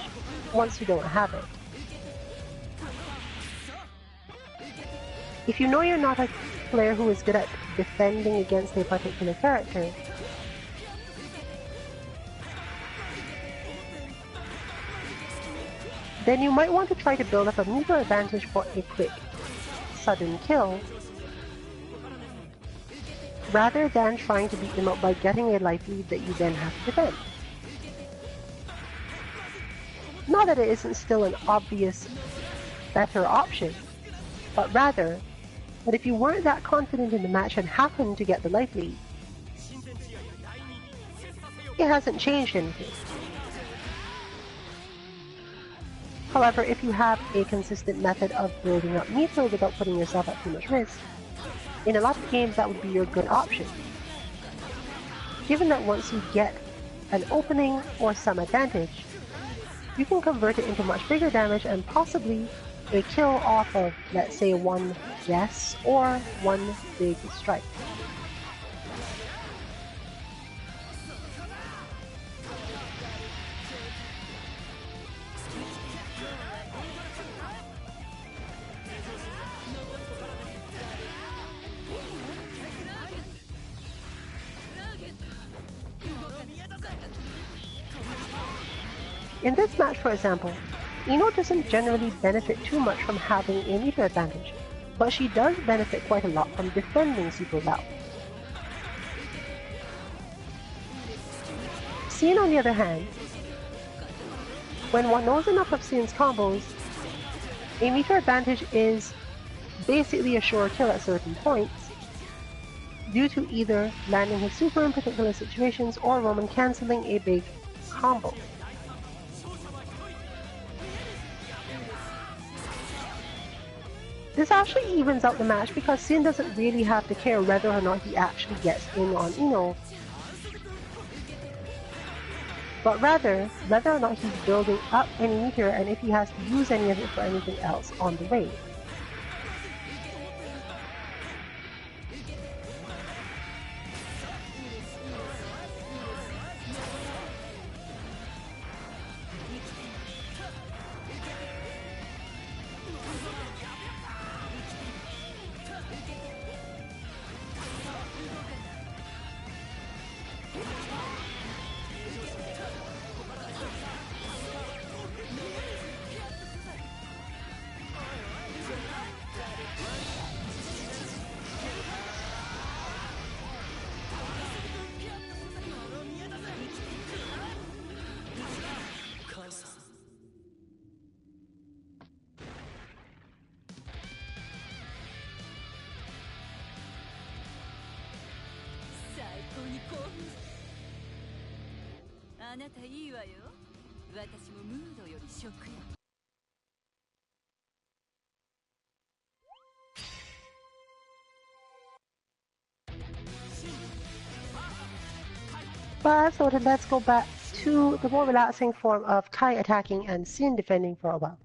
once you don't have it. If you know you're not a player who is good at defending against a particular character, then you might want to try to build up a meter advantage for a quick, sudden kill, rather than trying to beat them up by getting a life lead that you then have to defend. Not that it isn't still an obvious, better option, but rather that if you weren't that confident in the match and happened to get the life lead, it hasn't changed anything. However, if you have a consistent method of building up meter without putting yourself at too much risk, in a lot of games that would be your good option. Given that once you get an opening or some advantage, you can convert it into much bigger damage and possibly a kill off of, let's say, one guess or one big strike. In this match, for example, Ino doesn't generally benefit too much from having a meter advantage, but she does benefit quite a lot from defending super well. Sin, on the other hand, when one knows enough of Sin's combos, a meter advantage is basically a sure kill at certain points, due to either landing his super in particular situations or Roman cancelling a big combo. This actually evens out the match because Sin doesn't really have to care whether or not he actually gets in on Ino, but rather whether or not he's building up any meter and if he has to use any of it for anything else on the way. But so then let's go back to the more relaxing form of Kai attacking and Sin defending for a while.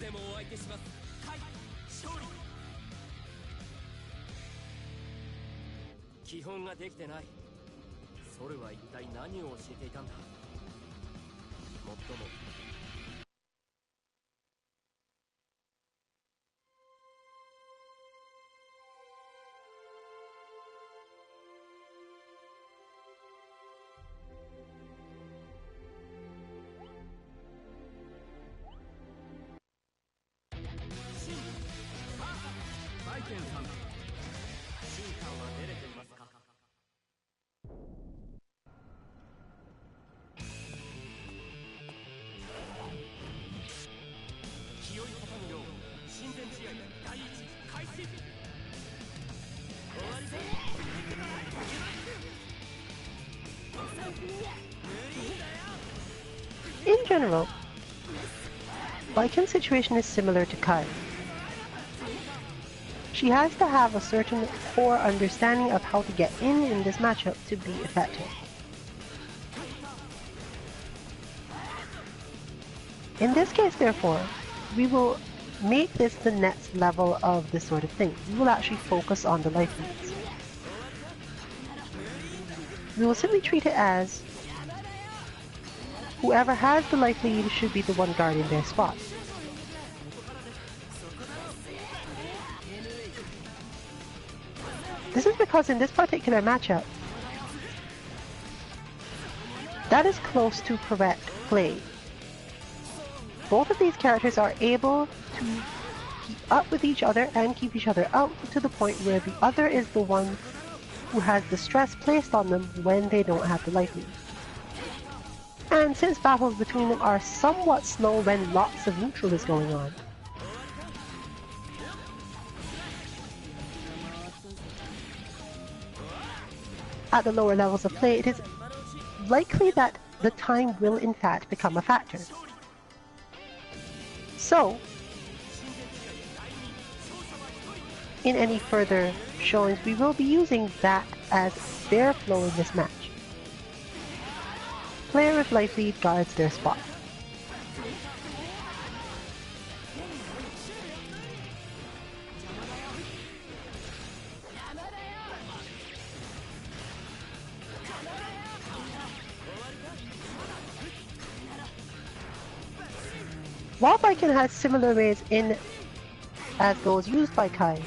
でもお相手します。はい、勝利。基本ができてない。ソルは一体何を教えていたんだ。もっともバイケンさん、シンさんは出れていますか。気負いたたむよう親善試合第一開始。終わりぜ。In general, Lycan's situation is similar to Kai. She has to have a certain core understanding of how to get in this matchup to be effective. In this case, therefore, we will make this the next level of this sort of thing. We will actually focus on the life leads. We will simply treat it as whoever has the life lead should be the one guarding their spot. This is because in this particular matchup, that is close to correct play. Both of these characters are able to keep up with each other and keep each other out to the point where the other is the one who has the stress placed on them when they don't have the life lead. And since battles between them are somewhat slow when lots of neutral is going on, at the lower levels of play, it is likely that the time will in fact become a factor. So, in any further showings, we will be using that as their flow in this match. Player with life lead guards their spot. While Baiken has similar ways in as those used by Kai,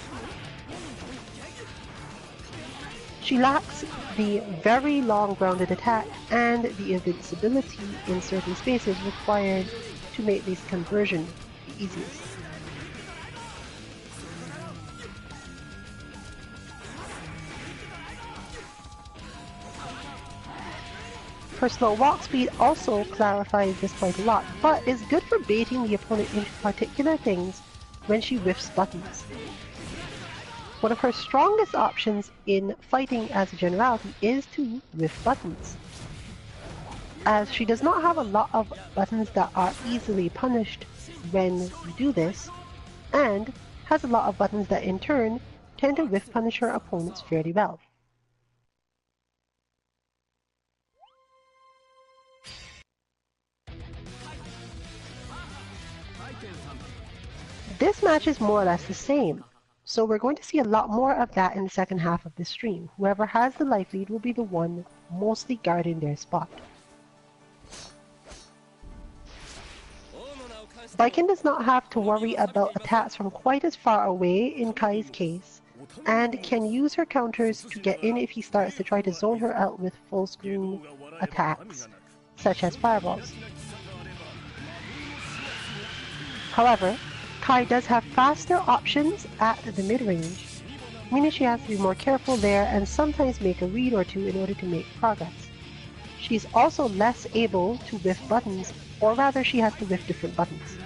she lacks the very long grounded attack and the invincibility in certain spaces required to make this conversion the easiest. Her slow walk speed also clarifies this point a lot, but is good for baiting the opponent into particular things when she whiffs buttons. One of her strongest options in fighting as a generality is to whiff buttons. as she does not have a lot of buttons that are easily punished when you do this, and has a lot of buttons that in turn tend to whiff punish her opponents fairly well. This match is more or less the same, so we're going to see a lot more of that in the second half of this stream. Whoever has the life lead will be the one mostly guarding their spot. Baiken does not have to worry about attacks from quite as far away in Kai's case, and can use her counters to get in if he starts to try to zone her out with full screen attacks, such as fireballs. However, Kai does have faster options at the mid-range, meaning she has to be more careful there and sometimes make a read or two in order to make progress. She's also less able to whiff buttons, or rather she has to whiff different buttons.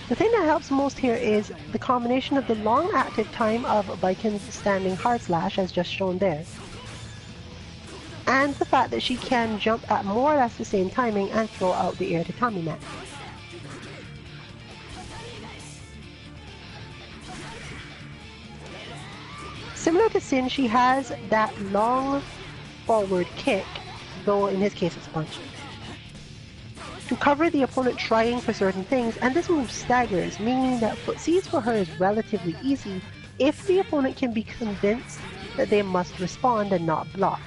The thing that helps most here is the combination of the long active time of Baiken's standing hard slash, as just shown there, and the fact that she can jump at more or less the same timing and throw out the air tatami mat. Similar to Sin, she has that long forward kick, though in his case it's a punch, to cover the opponent trying for certain things, and this move staggers, meaning that footsies for her is relatively easy if the opponent can be convinced that they must respond and not block.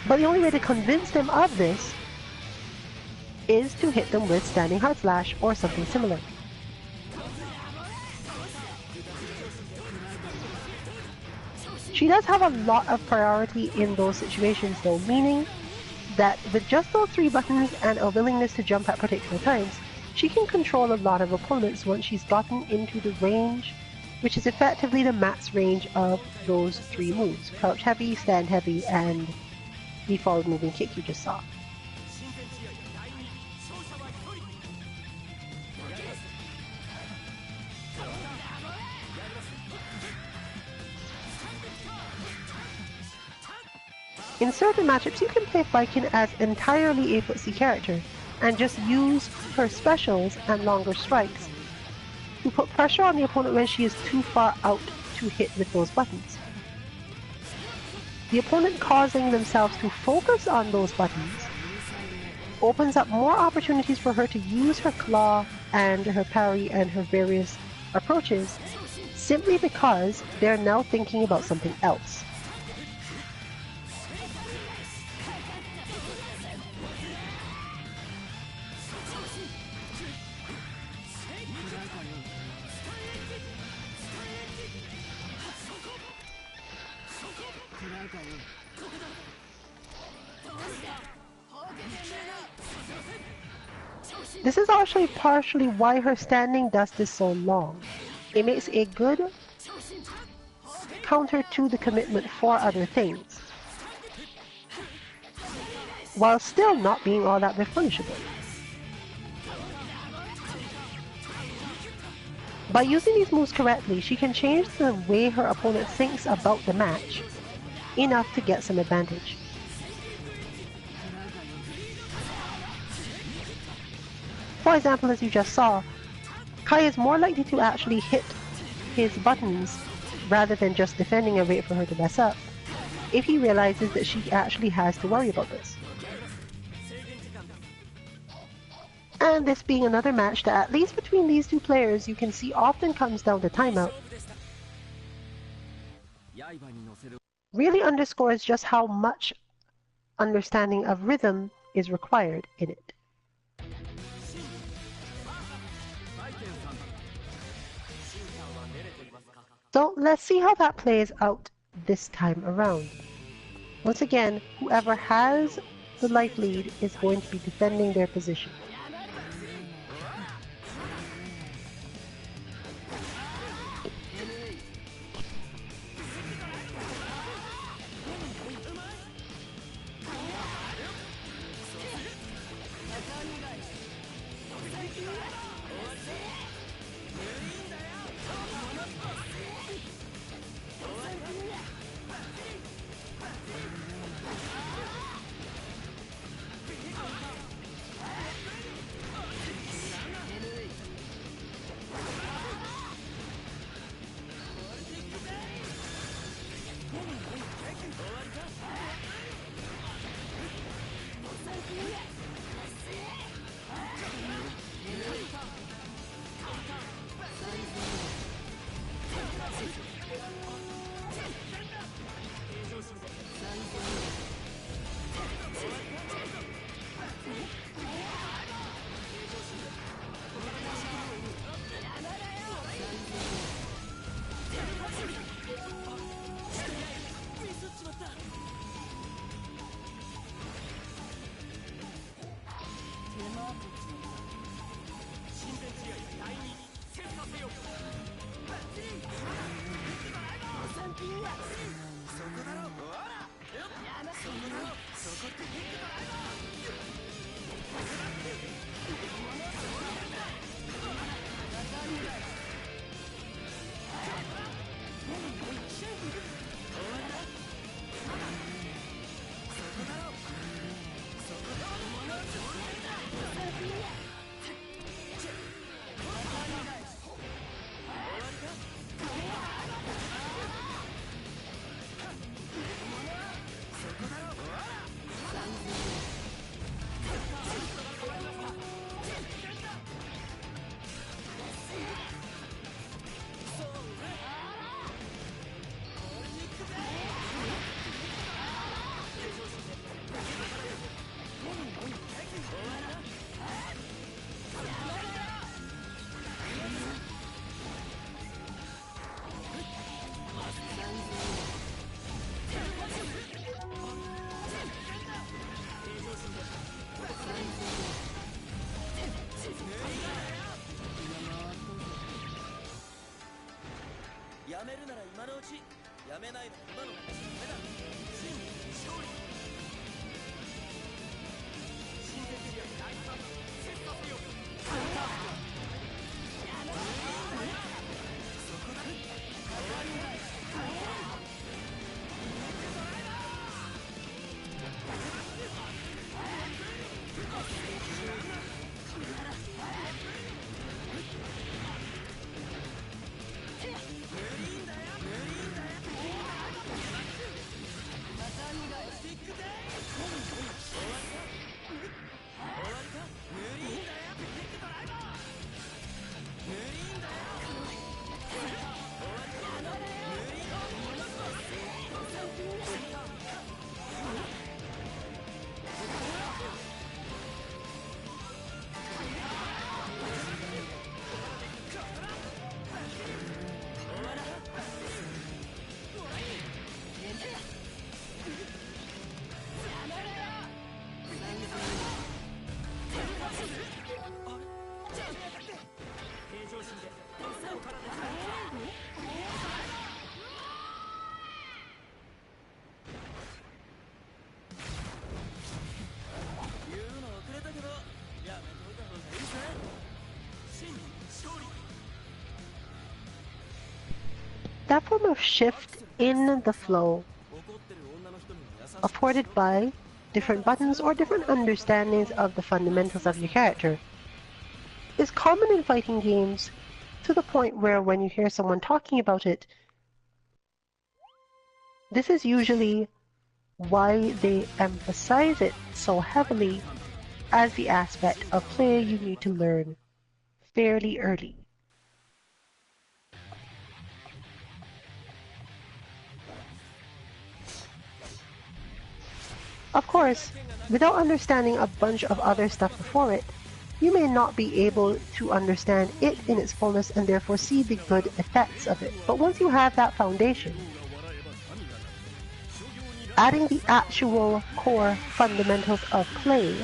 But the only way to convince them of this is to hit them with standing hard slash or something similar. She does have a lot of priority in those situations though, meaning that with just those 3 buttons and a willingness to jump at particular times, she can control a lot of opponents once she's gotten into the range, which is effectively the max range of those 3 moves: crouch heavy, stand heavy, and the forward moving kick you just saw. In certain matchups, you can play Baiken as entirely a footsie character, and just use her specials and longer strikes to put pressure on the opponent when she is too far out to hit with those buttons. The opponent causing themselves to focus on those buttons opens up more opportunities for her to use her claw and her parry and her various approaches, simply because they're now thinking about something else. This is actually partially why her standing dust is so long. It makes a good counter to the commitment for other things, while still not being all that punishable. By using these moves correctly, she can change the way her opponent thinks about the match enough to get some advantage. For example, as you just saw, Kai is more likely to actually hit his buttons rather than just defending and wait for her to mess up, if he realizes that she actually has to worry about this. And this being another match that, at least between these 2 players, you can see often comes down to timeout, really underscores just how much understanding of rhythm is required in it. So let's see how that plays out this time around. Once again, whoever has the life lead is going to be defending their position. やめるなら今のうち、やめないの今のうちダメだ。真勝利。新ゼクリア第3弾セットせよ。カウンター。そこだ。変わりない。That form of shift in the flow, afforded by different buttons or different understandings of the fundamentals of your character, is common in fighting games to the point where when you hear someone talking about it, this is usually why they emphasize it so heavily as the aspect of play you need to learn fairly early. Of course, without understanding a bunch of other stuff before it, you may not be able to understand it in its fullness and therefore see the good effects of it. But once you have that foundation, adding the actual core fundamentals of play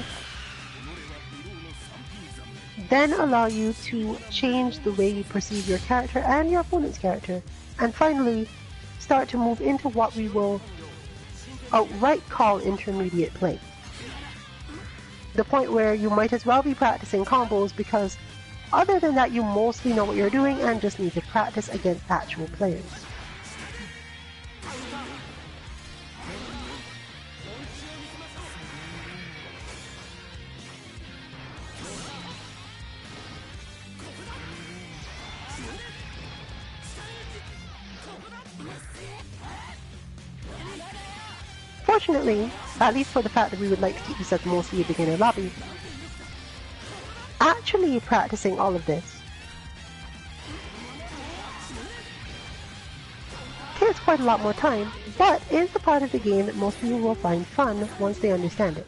then allow you to change the way you perceive your character and your opponent's character, and finally start to move into what we will outright call intermediate play. The point where you might as well be practicing combos because other than that you mostly know what you're doing and just need to practice against actual players. Fortunately, at least for the fact that we would like to keep this as mostly a beginner lobby, actually practicing all of this takes quite a lot more time, but is the part of the game that most people will find fun once they understand it.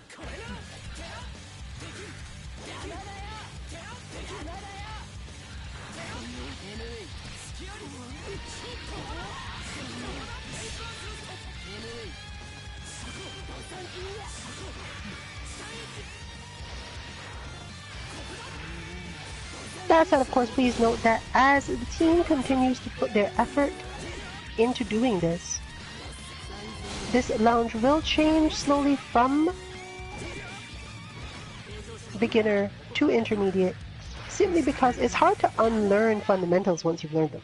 That said, of course, please note that as the team continues to put their effort into doing this, this lounge will change slowly from beginner to intermediate, simply because it's hard to unlearn fundamentals once you've learned them.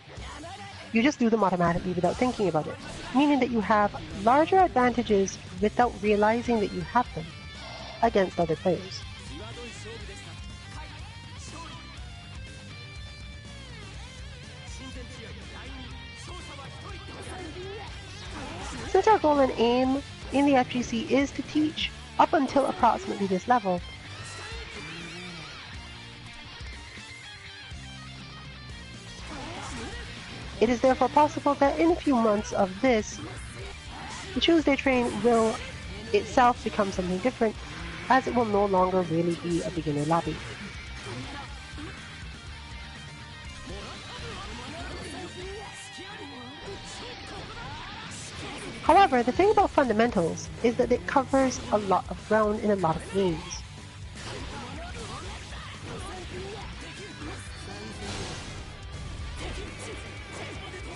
You just do them automatically without thinking about it, meaning that you have larger advantages without realizing that you have them against other players. Since our goal and aim in the FGC is to teach up until approximately this level, it is therefore possible that in a few months of this, the Tuesday train will itself become something different, as it will no longer really be a beginner lobby. However, the thing about fundamentals is that it covers a lot of ground in a lot of games.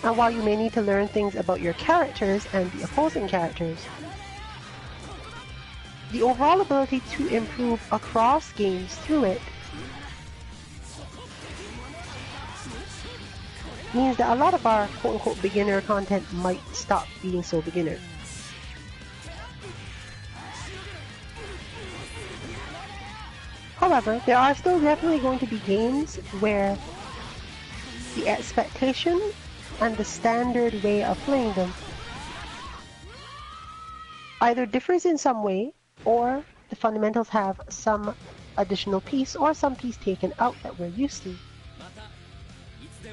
And while you may need to learn things about your characters and the opposing characters, the overall ability to improve across games through it means that a lot of our quote-unquote beginner content might stop being so beginner. However, there are still definitely going to be games where the expectation and the standard way of playing them either differs in some way, or the fundamentals have some additional piece or some piece taken out that we're used to,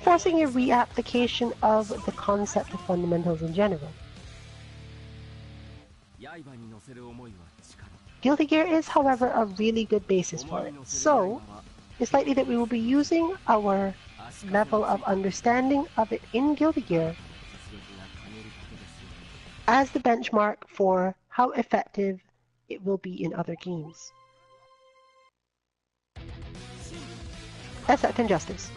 forcing a reapplication of the concept of fundamentals in general. Guilty Gear is, however, a really good basis for it, so it's likely that we will be using our level of understanding of it in Guilty Gear as the benchmark for how effective it will be in other games. Except Injustice.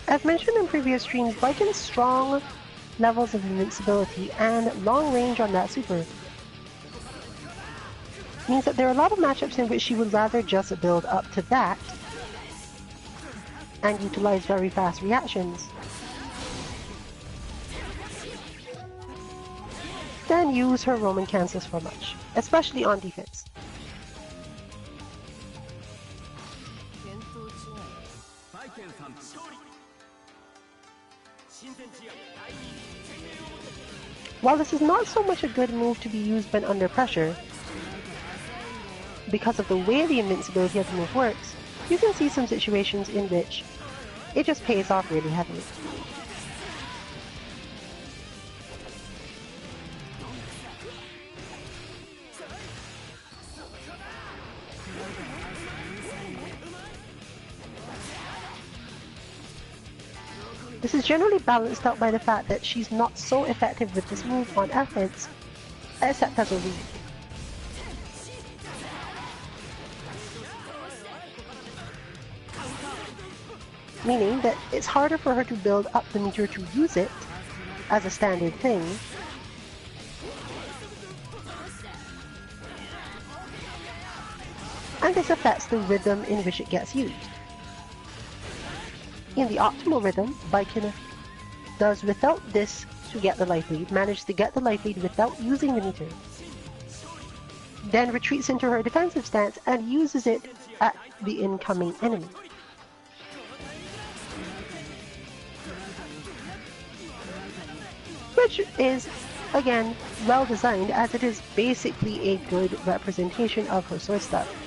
As mentioned in previous streams, Viking's strong levels of invincibility and long range on that super means that there are a lot of matchups in which she would rather just build up to that and utilize very fast reactions than use her Roman cancels for much, especially on defense. While this is not so much a good move to be used when under pressure, because of the way the invincibility of the move works, you can see some situations in which it just pays off really heavily. This is generally balanced out by the fact that she's not so effective with this move on offense, except as a lead. Meaning that it's harder for her to build up the meter to use it as a standard thing, and this affects the rhythm in which it gets used. In the optimal rhythm, Baiken does without this to get the life lead, manages to get the life lead without using the meter, then retreats into her defensive stance and uses it at the incoming enemy. Which is, again, well designed, as it is basically a good representation of her sword stuff.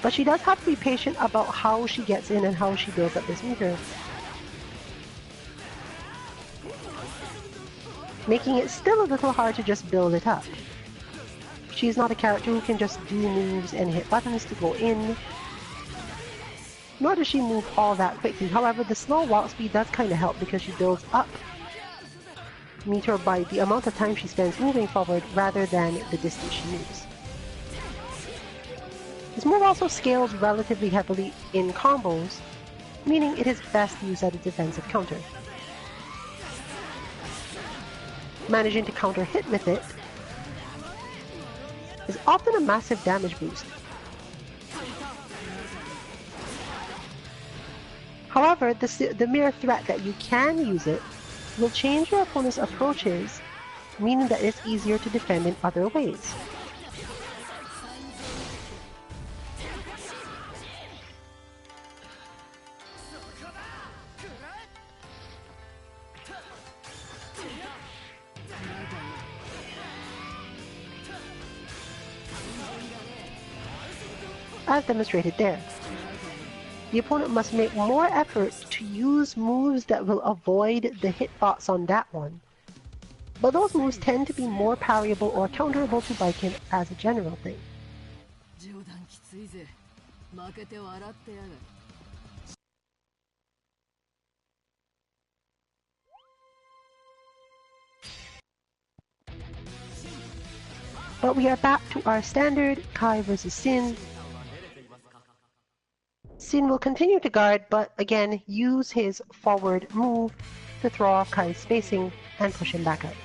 But she does have to be patient about how she gets in and how she builds up this meter, making it still a little hard to just build it up. She's not a character who can just do moves and hit buttons to go in, nor does she move all that quickly. However, the slow walk speed does kind of help because she builds up meter by the amount of time she spends moving forward rather than the distance she moves. This move also scales relatively heavily in combos, meaning it is best used as a defensive counter. Managing to counter hit with it is often a massive damage boost. However, the mere threat that you can use it will change your opponent's approaches, meaning that it's easier to defend in other ways. As demonstrated there, the opponent must make more effort to use moves that will avoid the hitbox on that one, but those moves tend to be more parryable or counterable to Baiken as a general thing. But we are back to our standard Kai vs Sin. Sin will continue to guard, but again use his forward move to throw off Kai's spacing and push him back out.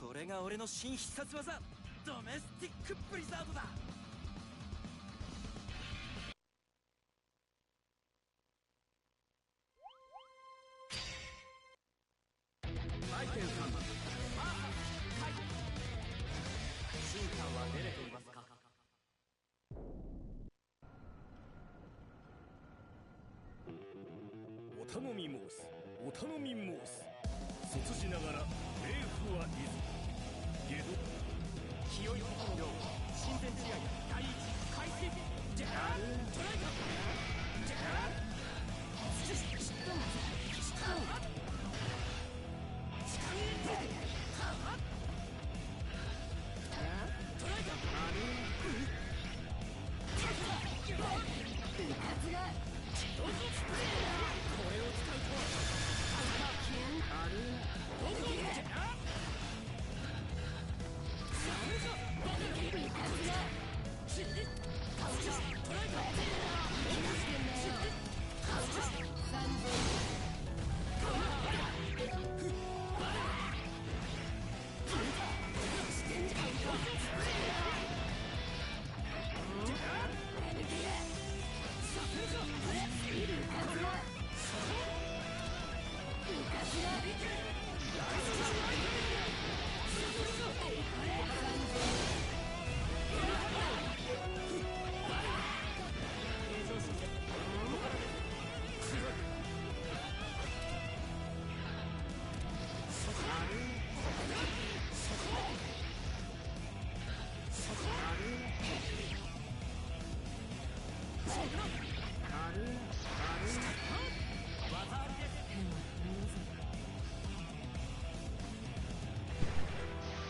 これが俺の新必殺技ドメスティックブリザードだ。マイケルさん、進化は出れていますか？お頼み申す、お頼み申す。卒じながら冥府はいず。ゲド清い本領親善試合第一開始。じゃあトライだ。じゃあ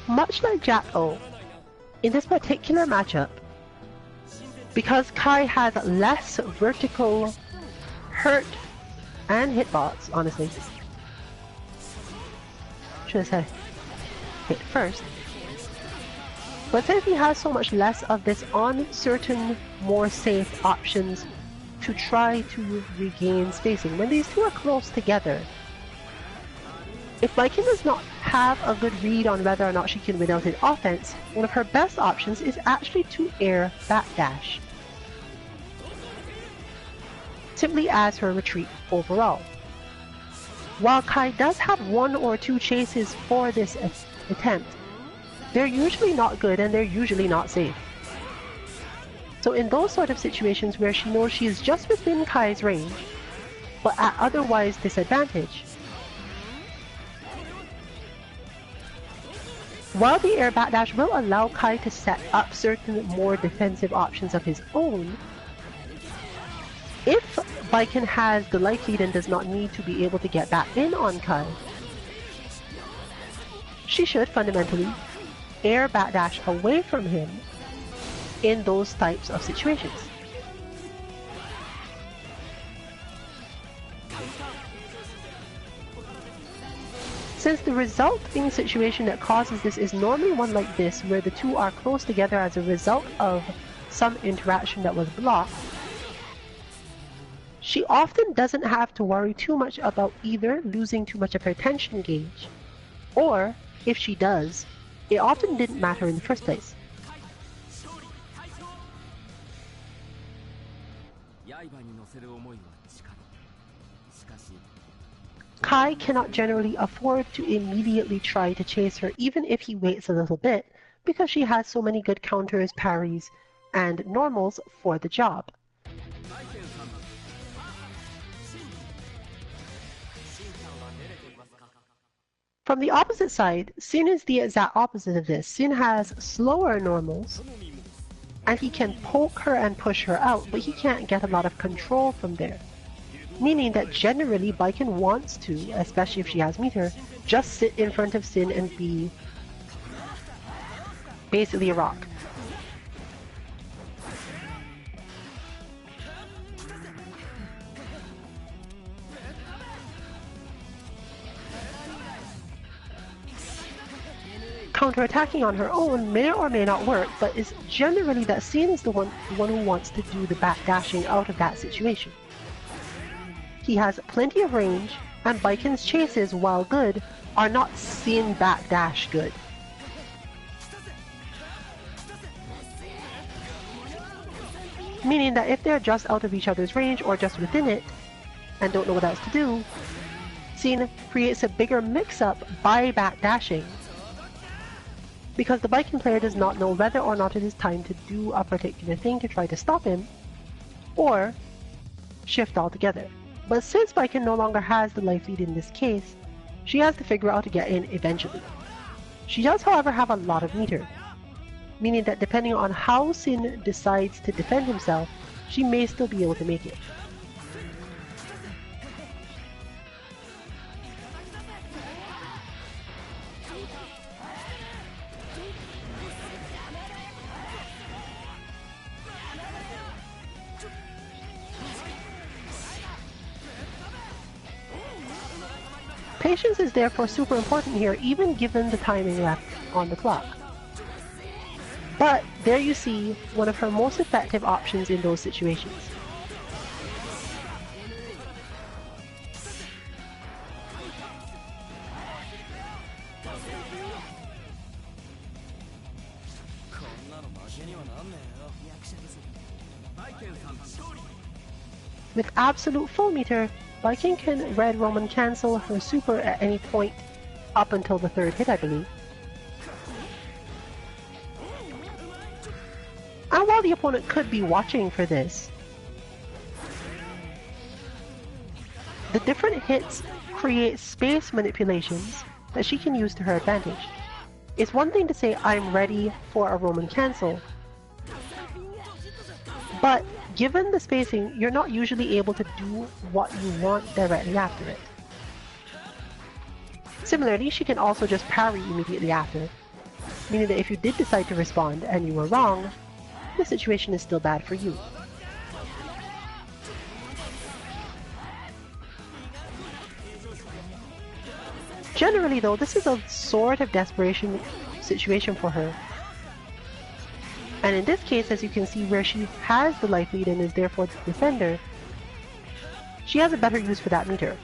Much like Jack-O, in this particular matchup, because Kai has less vertical hurt and hitbox, honestly. Should have said hit first. But since he has so much less of this on certain more safe options to try to regain spacing, when these two are close together, if Baiken does not have a good read on whether or not she can win out in offense, one of her best options is actually to air backdash, simply as her retreat overall. While Kai does have one or two chases for this attempt, they're usually not good and they're usually not safe. So in those sort of situations where she knows she is just within Kai's range, but at otherwise disadvantage, while the air backdash will allow Kai to set up certain more defensive options of his own, if Baiken has the life lead and does not need to be able to get back in on Kai, she should fundamentally air backdash away from him in those types of situations. Since the resulting situation that causes this is normally one like this, where the two are close together as a result of some interaction that was blocked, she often doesn't have to worry too much about either losing too much of her tension gauge, or, if she does, it often didn't matter in the first place. Kai cannot generally afford to immediately try to chase her even if he waits a little bit, because she has so many good counters, parries, and normals for the job. From the opposite side, Sin is the exact opposite of this. Sin has slower normals, and he can poke her and push her out, but he can't get a lot of control from there. Meaning that generally Baiken wants to, especially if she has meter, just sit in front of Sin and be basically a rock. Counterattacking on her own may or may not work, but it's generally that Sin is the one who wants to do the backdashing out of that situation. He has plenty of range, and Baiken's chases, while good, are not Sin backdash good. meaning that if they're just out of each other's range or just within it, and don't know what else to do, Scene creates a bigger mix-up by backdashing, because the Viking player does not know whether or not it is time to do a particular thing to try to stop him, or shift altogether. But since Viking no longer has the life lead in this case, she has to figure out how to get in eventually. She does, however, have a lot of meter, meaning that depending on how Sin decides to defend himself, she may still be able to make it. Patience is therefore super important here, even given the timing left on the clock. But there you see one of her most effective options in those situations. With absolute full meter, Viking can Red Roman cancel her super at any point up until the third hit, I believe. And while the opponent could be watching for this, the different hits create space manipulations that she can use to her advantage. It's one thing to say, I'm ready for a Roman cancel, but given the spacing, you're not usually able to do what you want directly after it. Similarly, she can also just parry immediately after, meaning that if you did decide to respond and you were wrong, the situation is still bad for you. Generally though, this is a sort of desperation situation for her. And in this case, as you can see where she has the life lead and is therefore the defender, she has a better use for that meter.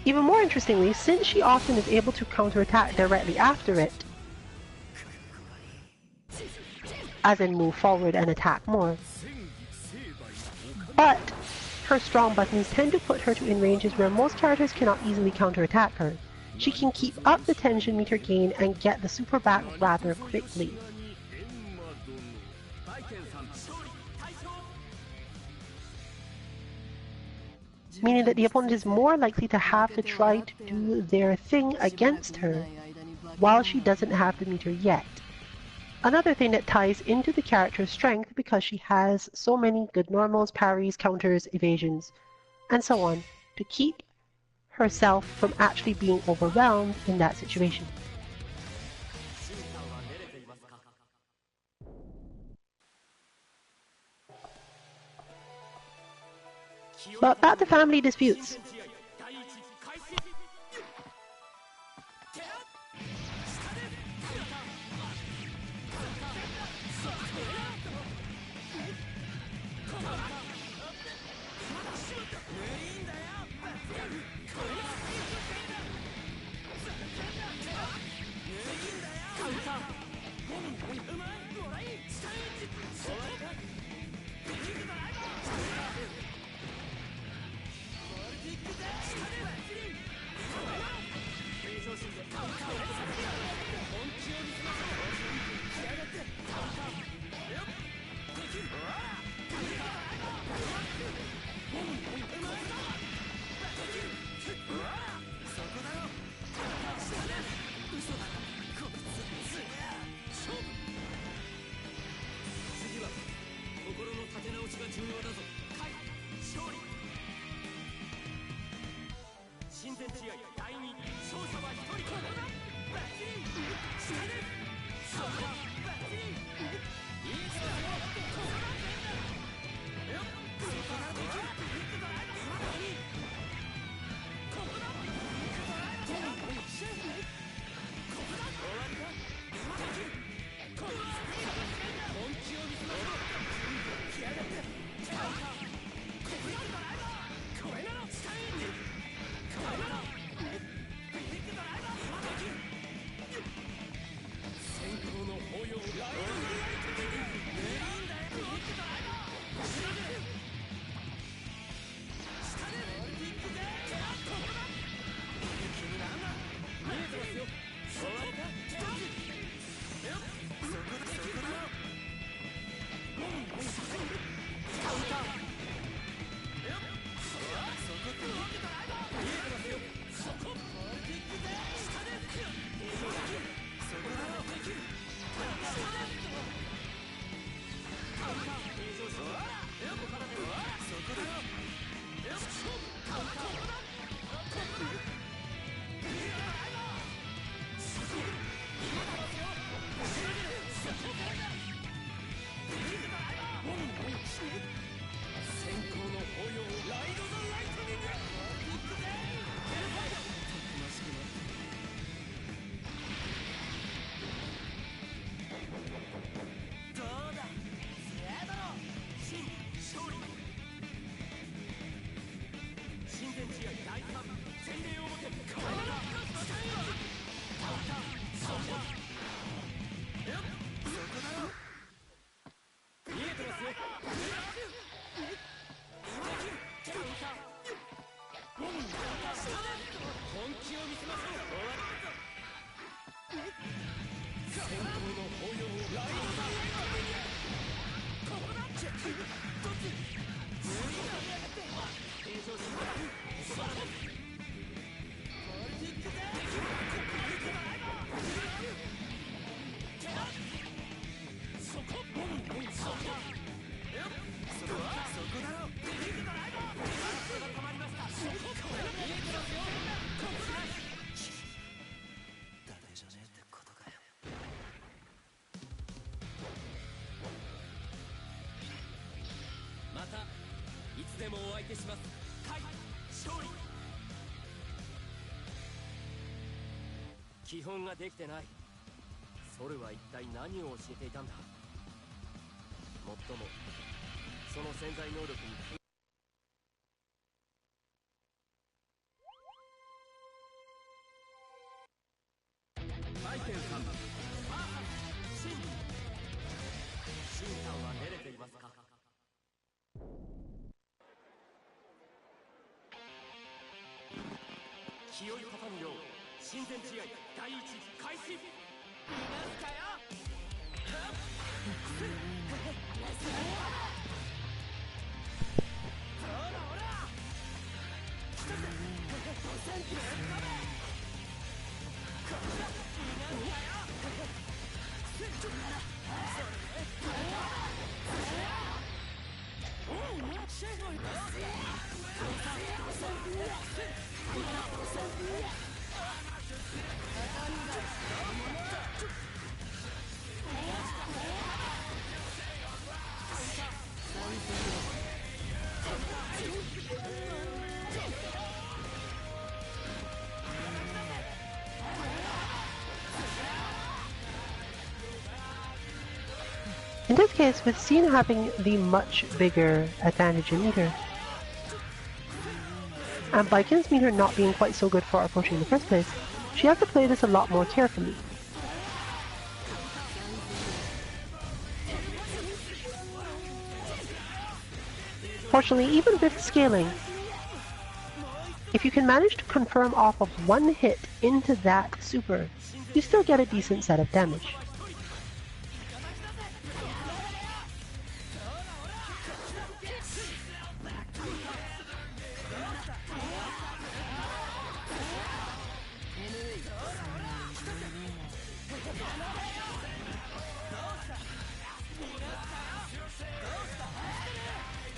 Even more interestingly, since she often is able to counterattack directly after it, as in move forward and attack more, but her strong buttons tend to put her in ranges where most characters cannot easily counterattack her. She can keep up the tension meter gain and get the super back rather quickly. Meaning that the opponent is more likely to have to try to do their thing against her while she doesn't have the meter yet. Another thing that ties into the character's strength because she has so many good normals, parries, counters, evasions, and so on to keep herself from actually being overwhelmed in that situation. But back to family disputes. またいつでもお相手します。はい勝利。基本ができてない。ソルは一体何を教えていたんだ。もっともその潜在能力にバイケンさん、シンさんは寝れていますか。気を立たぬよう親善試合第一開始。いますかよ。In this case, with Sin having the much bigger advantage in meter, and Baiken's meter not being quite so good for approaching in the first place, she has to play this a lot more carefully. Fortunately, even with scaling, if you can manage to confirm off of one hit into that super, you still get a decent set of damage.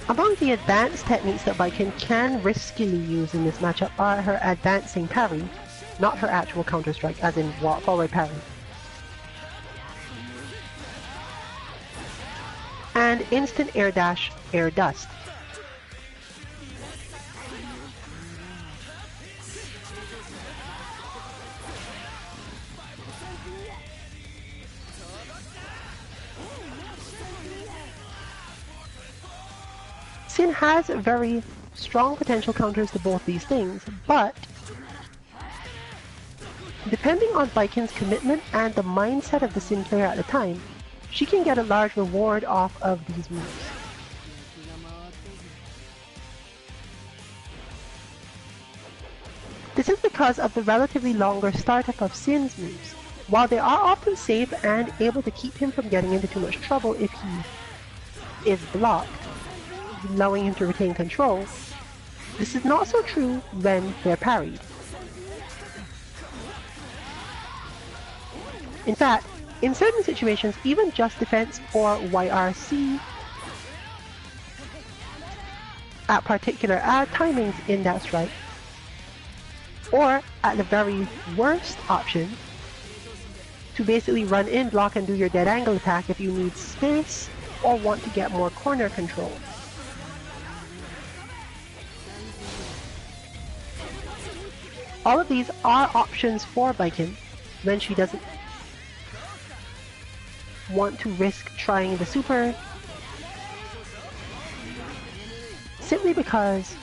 Among the advanced techniques that Baiken can riskily use in this matchup are her advancing parry, not her actual counter-strike, as in forward parry, and instant air dash, air dust. Sin has very strong potential counters to both these things, but depending on Baiken's commitment and the mindset of the Sin player at the time, she can get a large reward off of these moves. This is because of the relatively longer startup of Sin's moves. While they are often safe and able to keep him from getting into too much trouble if he is blocked, allowing him to retain control, this is not so true when they're parried. In fact, in certain situations, even just defense or YRC at particular timings in that strike, or at the very worst option, to basically run in, block, and do your dead angle attack if you need space or want to get more corner control. All of these are options for Baiken when she doesn't want to risk trying the super, simply because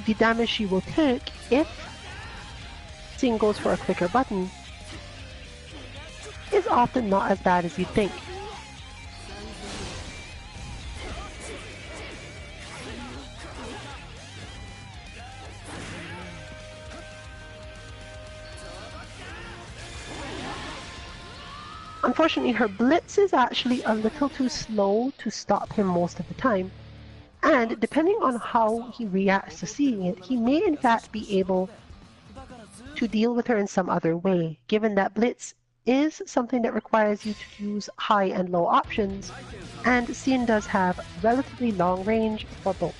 the damage she will take if Sin goes for a quicker button is often not as bad as you'd think. Unfortunately, her blitz is actually a little too slow to stop him most of the time, and depending on how he reacts to seeing it, he may in fact be able to deal with her in some other way, given that blitz is something that requires you to use high and low options, and Xin does have relatively long range for both.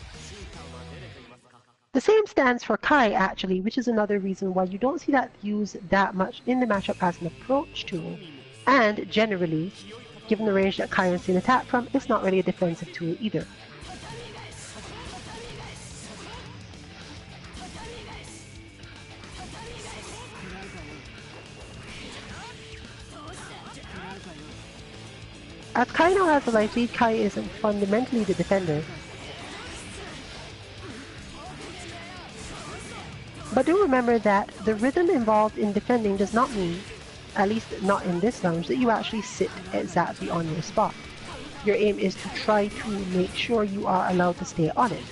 The same stands for Kai actually, which is another reason why you don't see that used that much in the matchup as an approach tool, and generally, given the range that Kai and Xin attack from, it's not really a defensive tool either. As Kai now has the life lead, Kai isn't fundamentally the defender. But do remember that the rhythm involved in defending does not mean, at least not in this lounge, that you actually sit exactly on your spot. Your aim is to try to make sure you are allowed to stay on it.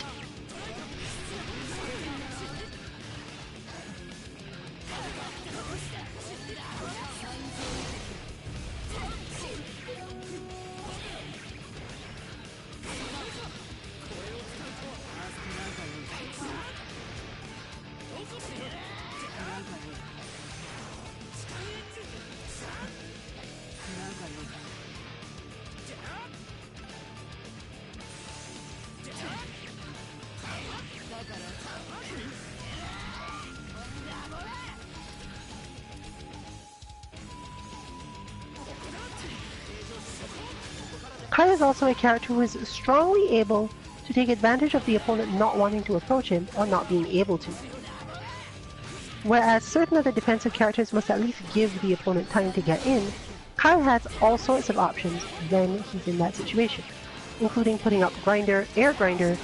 Kai is also a character who is strongly able to take advantage of the opponent not wanting to approach him or not being able to. Whereas certain other defensive characters must at least give the opponent time to get in, Kai has all sorts of options when he's in that situation, including putting up grinder, air grinder,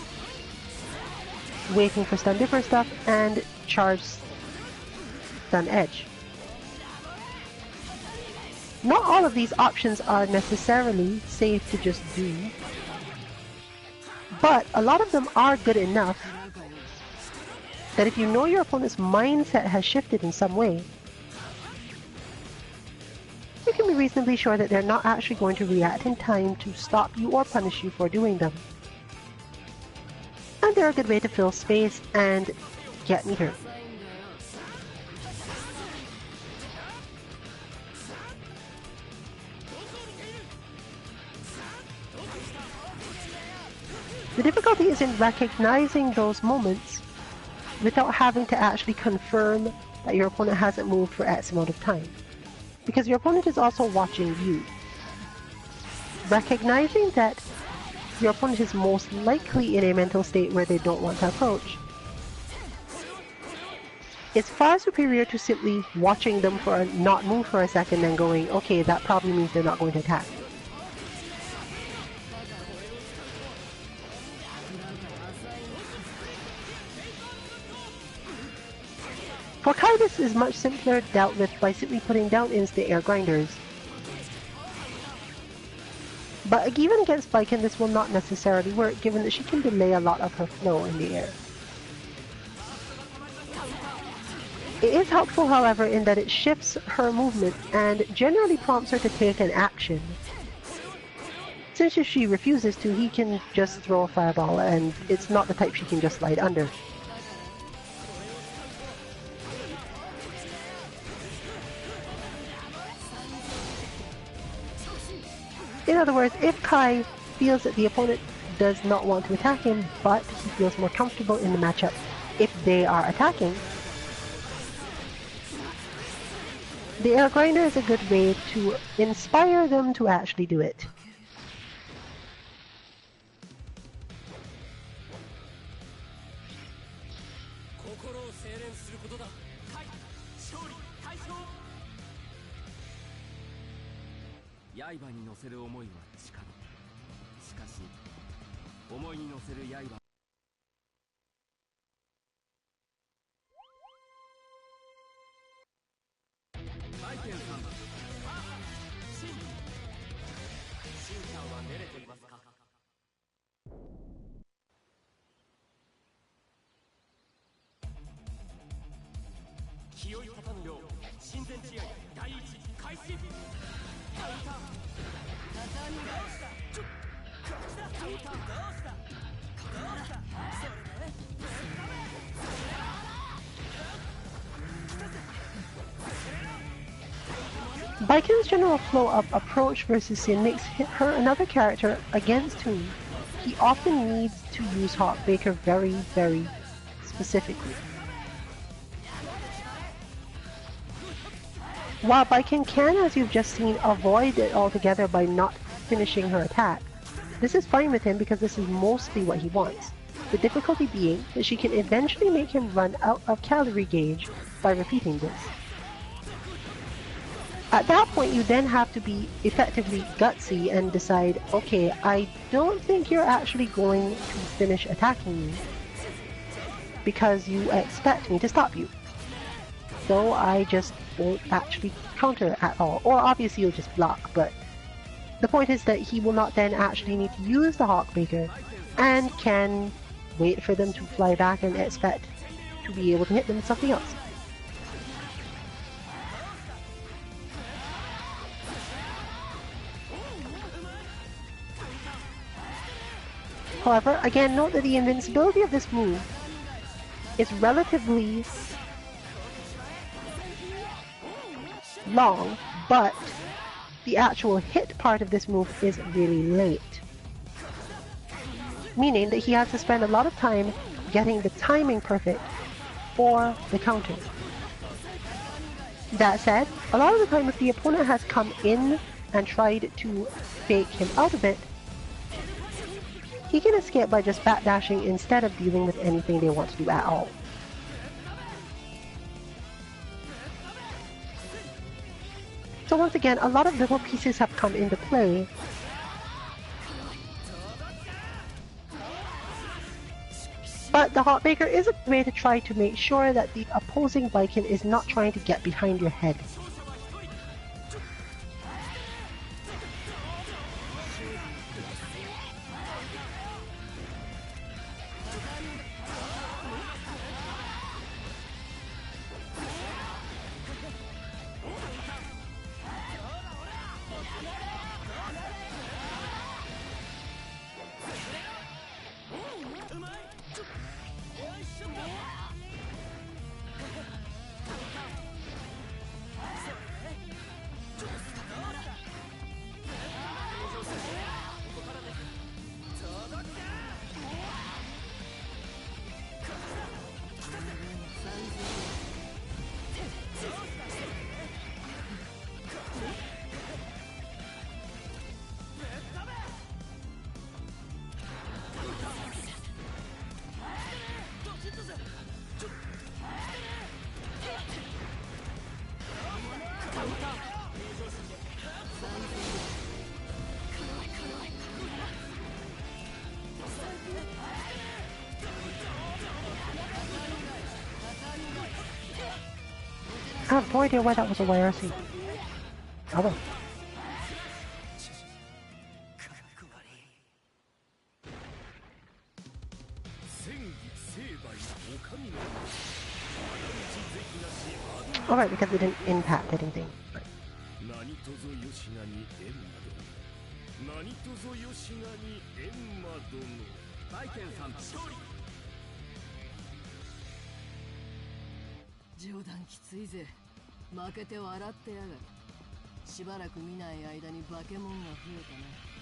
waiting for stun differ stuff, and charge stun edge. Not all of these options are necessarily safe to just do, but a lot of them are good enough that if you know your opponent's mindset has shifted in some way, you can be reasonably sure that they're not actually going to react in time to stop you or punish you for doing them. And they're a good way to fill space and get meter. The difficulty is in recognizing those moments without having to actually confirm that your opponent hasn't moved for X amount of time, because your opponent is also watching you. Recognizing that your opponent is most likely in a mental state where they don't want to approach is far superior to simply watching them for not move for a second and going, okay, that probably means they're not going to attack. For Kai, this is much simpler dealt with by simply putting down instant air grinders. But even against Baiken, this will not necessarily work, given that she can delay a lot of her flow in the air. It is helpful, however, in that it shifts her movement and generally prompts her to take an action. Since if she refuses to, he can just throw a fireball, and it's not the type she can just slide under. In other words, if Kai feels that the opponent does not want to attack him, but he feels more comfortable in the matchup if they are attacking, the air grinder is a good way to inspire them to actually do it. 戦試合第一開始カウンター畳がどうしたちょカウンターどうしたどうしたそれでぶっ飛べ Baiken's general flow of approach versus Sin makes her another character against whom he often needs to use Hawkbaker very, very specifically. While Baiken can, as you've just seen, avoid it altogether by not finishing her attack, this is fine with him because this is mostly what he wants. The difficulty being that she can eventually make him run out of calorie gauge by repeating this. At that point, you then have to be effectively gutsy and decide, okay, I don't think you're actually going to finish attacking me because you expect me to stop you. So I just won't actually counter at all. Or obviously you'll just block, but the point is that he will not then actually need to use the Hawkbaker and can wait for them to fly back and expect to be able to hit them with something else. However, again, note that the invincibility of this move is relatively long, but the actual hit part of this move is really late. Meaning that he has to spend a lot of time getting the timing perfect for the counter. That said, a lot of the time if the opponent has come in and tried to fake him out of it, he can escape by just backdashing instead of dealing with anything they want to do at all. So once again, a lot of little pieces have come into play. But the Hawkbaker is a way to try to make sure that the opposing Baiken is not trying to get behind your head. I have no idea why that was a YRC. Oh well. Alright, because it didn't impact anything. Right. 冗談きついぜ。負けて笑ってやがる。しばらく見ない間に化け物が増えたな。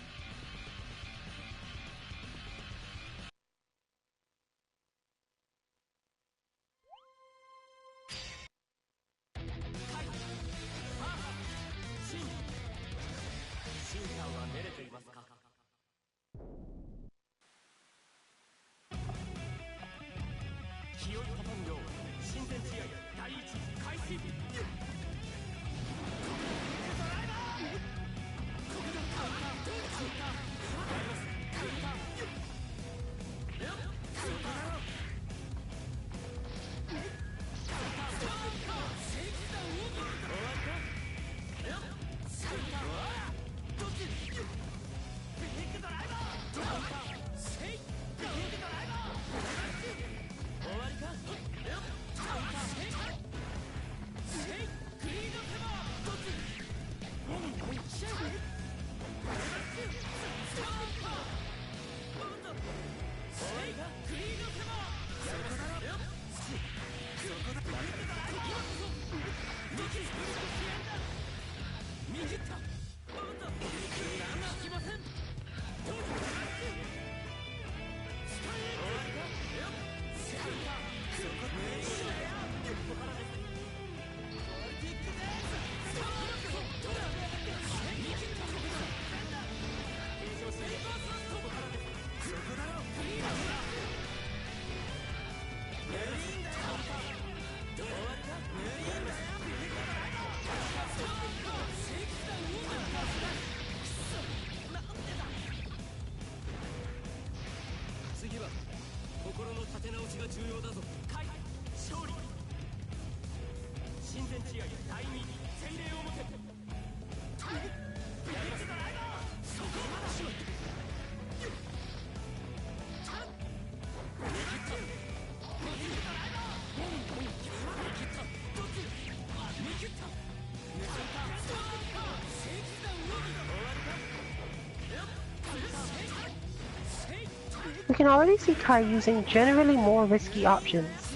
We can already see Kai using generally more risky options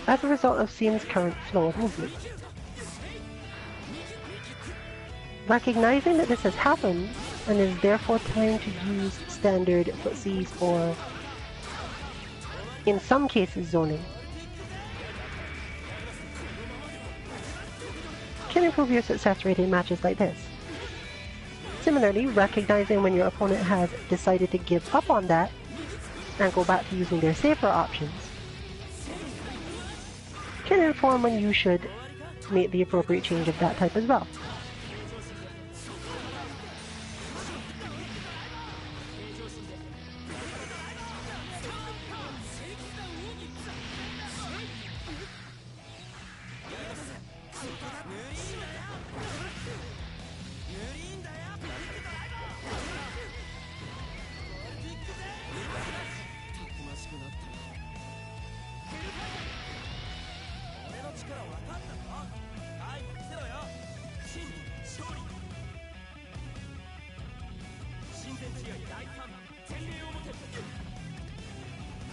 as a result of Sin's current flow of movement. Recognizing that this has happened, and is therefore time to use standard footsies or, in some cases, zoning, can improve your success rate in matches like this. Similarly, recognizing when your opponent has decided to give up on that and go back to using their safer options can inform when you should make the appropriate change of that type as well.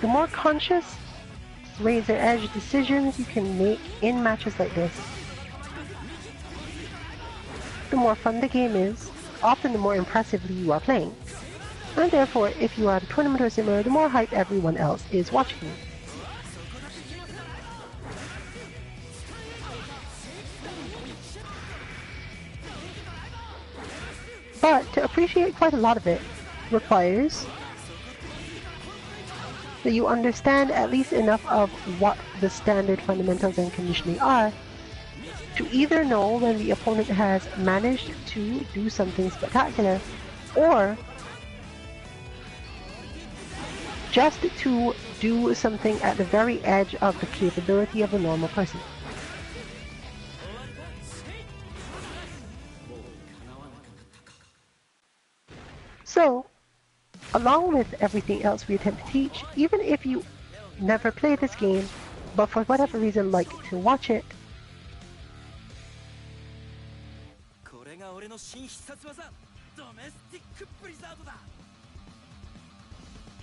The more conscious, razor-edge decisions you can make in matches like this, the more fun the game is, often the more impressively you are playing. And therefore, if you are at a tournament or similar, the more hype everyone else is watching you. But to appreciate quite a lot of it requires that you understand at least enough of what the standard fundamentals and conditioning are to either know when the opponent has managed to do something spectacular, or just to do something at the very edge of the capability of a normal person. So, along with everything else we attempt to teach, even if you never play this game, but for whatever reason like to watch it,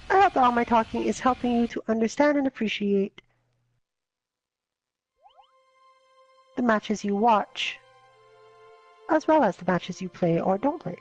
I hope that all my talking is helping you to understand and appreciate the matches you watch, as well as the matches you play or don't play.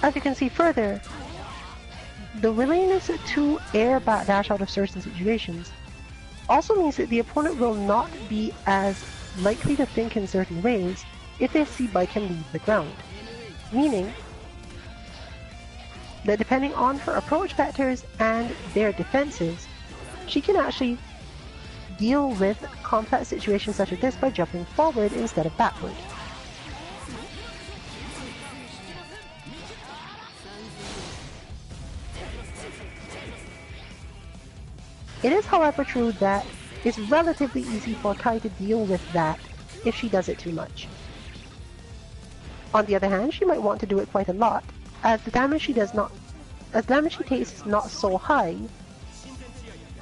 As you can see further, the willingness to air backdash out of certain situations also means that the opponent will not be as likely to think in certain ways if they see Bai can leave the ground. Meaning that depending on her approach vectors and their defenses, she can actually deal with complex situations such as this by jumping forward instead of backward. It is, however, true that it's relatively easy for Kai to deal with that if she does it too much. On the other hand, she might want to do it quite a lot, as the damage she takes is not so high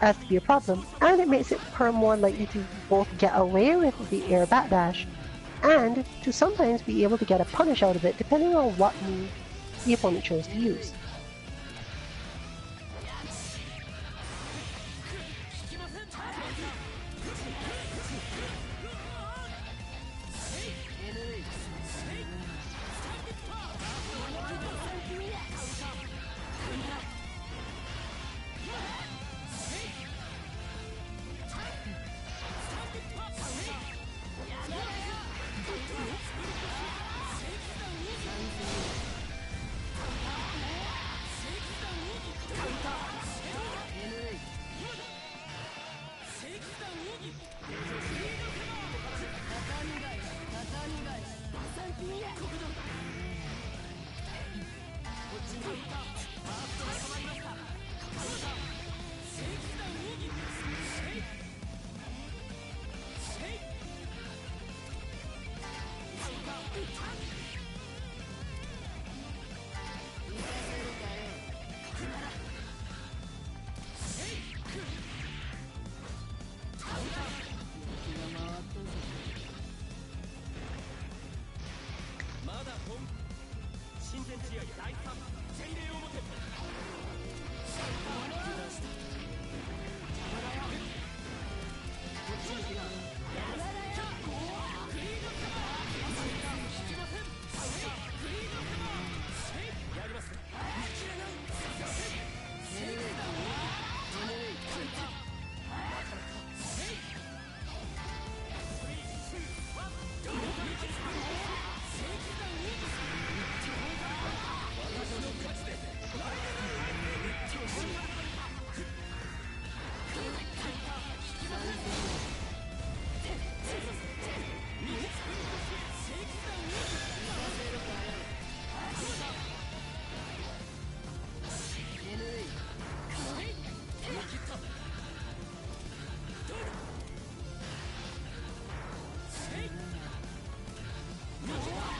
as to be a problem, and it makes her more likely to both get away with the air backdash and to sometimes be able to get a punish out of it depending on what move the opponent chose to use.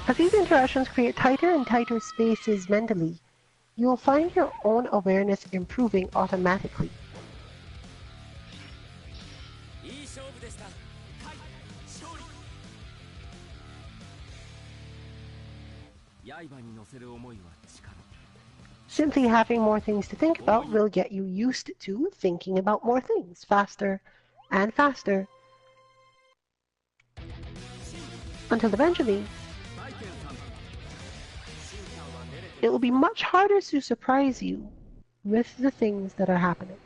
As these interactions create tighter and tighter spaces mentally, you will find your own awareness improving automatically. Simply having more things to think about will get you used to thinking about more things faster and faster, until eventually it will be much harder to surprise you with the things that are happening.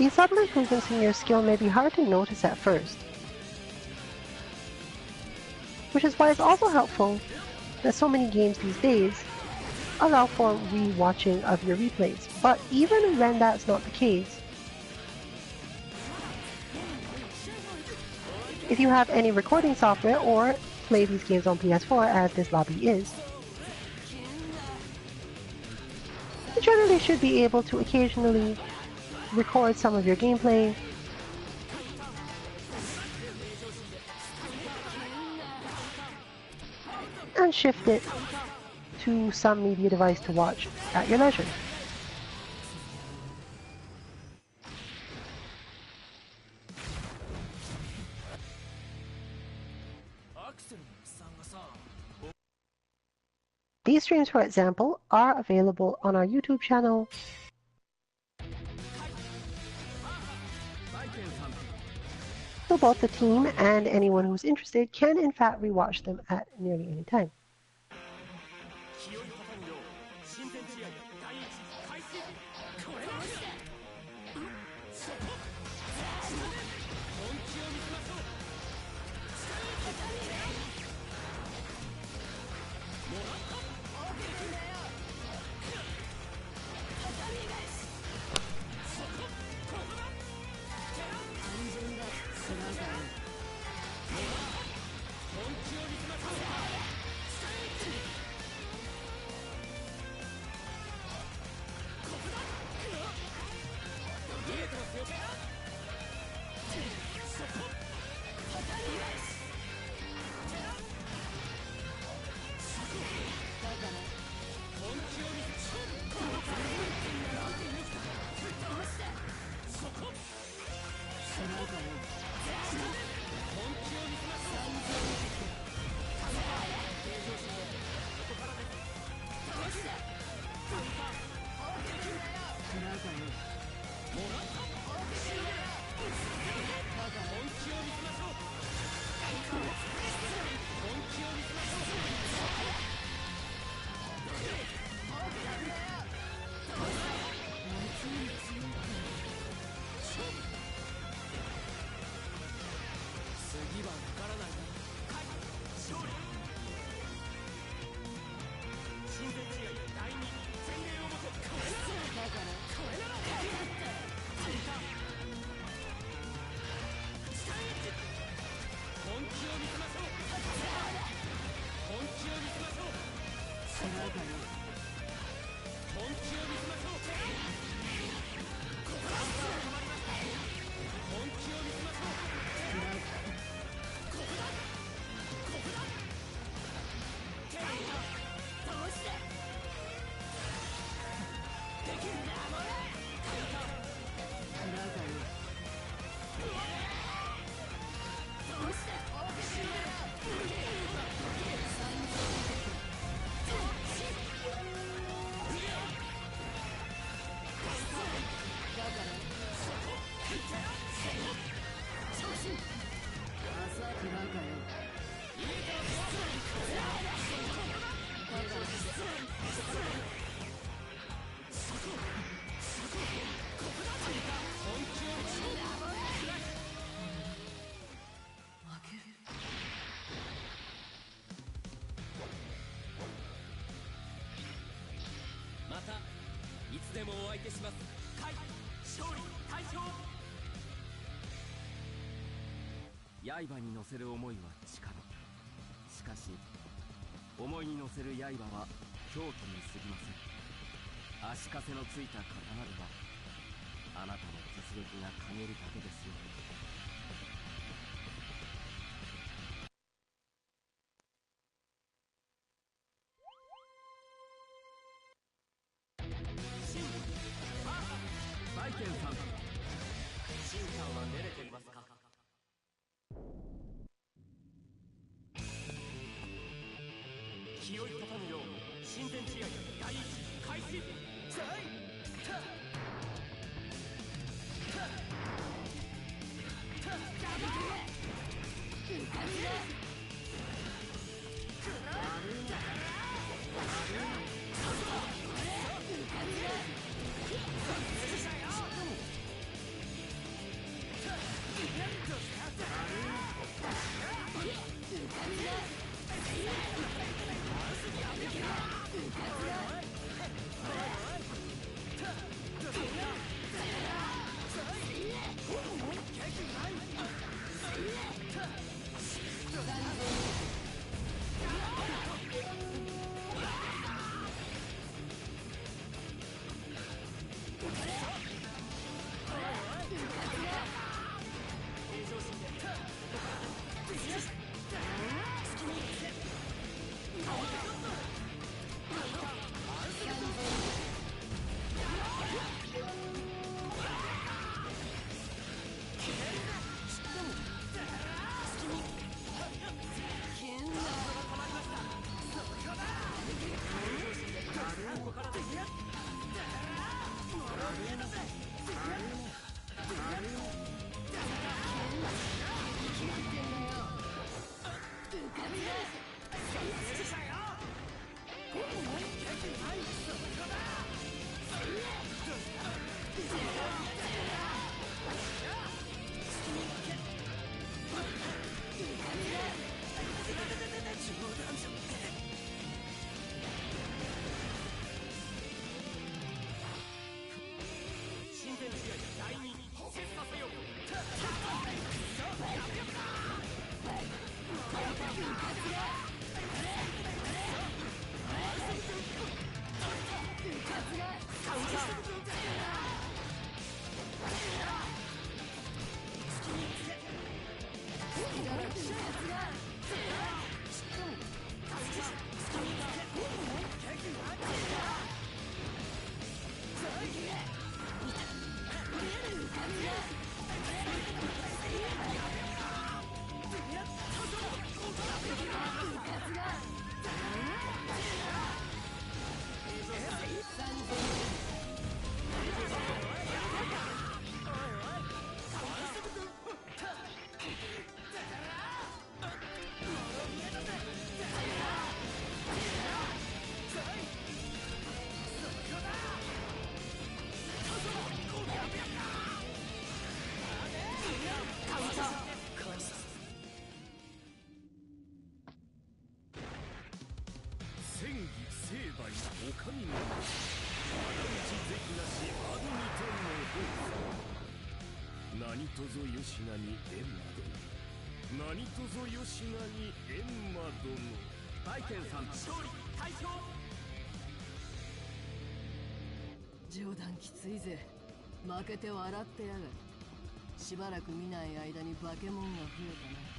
These subtle improvements in your skill may be hard to notice at first, which is why it's also helpful that so many games these days allow for re-watching of your replays. But even when that's not the case, if you have any recording software or play these games on PS4 as this lobby is, you generally should be able to occasionally record some of your gameplay and shift it to some media device to watch at your leisure. These streams, for example, are available on our YouTube channel. So both the team and anyone who's interested can in fact rewatch them at nearly any time.刃に乗せる思いは力。しかし思いに乗せる刃は狂気に過ぎません。足かせのついた刀ではあなたの実力が陰るだけですよ。バイケンさん、シンさんは寝れていますか？気を立たぬよう親善試合第一開始。何とぞよしなに閻魔殿、何とぞよしなに閻魔殿。大剣さん勝利大勝。冗談きついぜ。負けて笑ってやがる。しばらく見ない間に化け物が増えたな。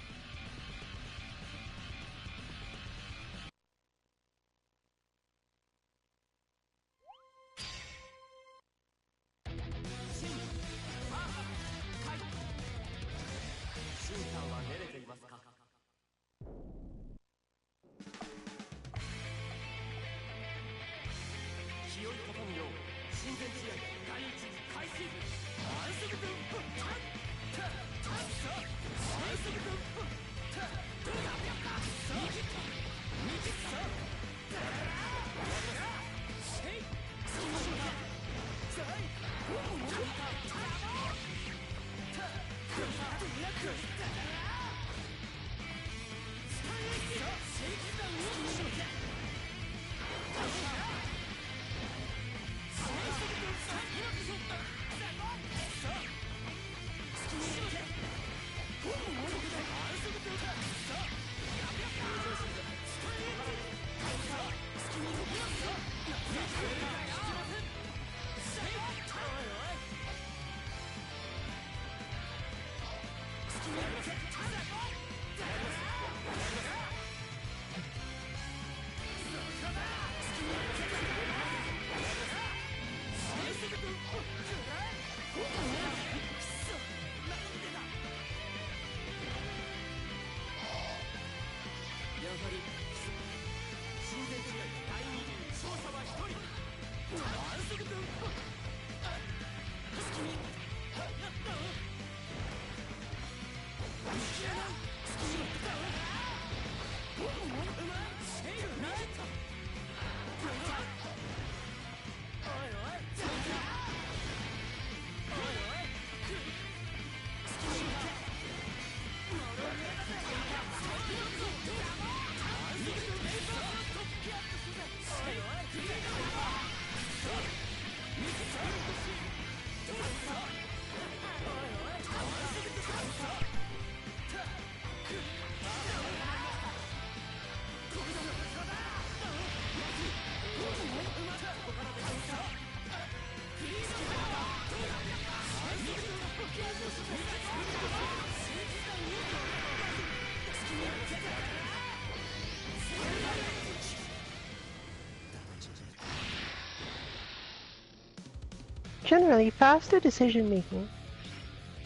Generally, faster decision making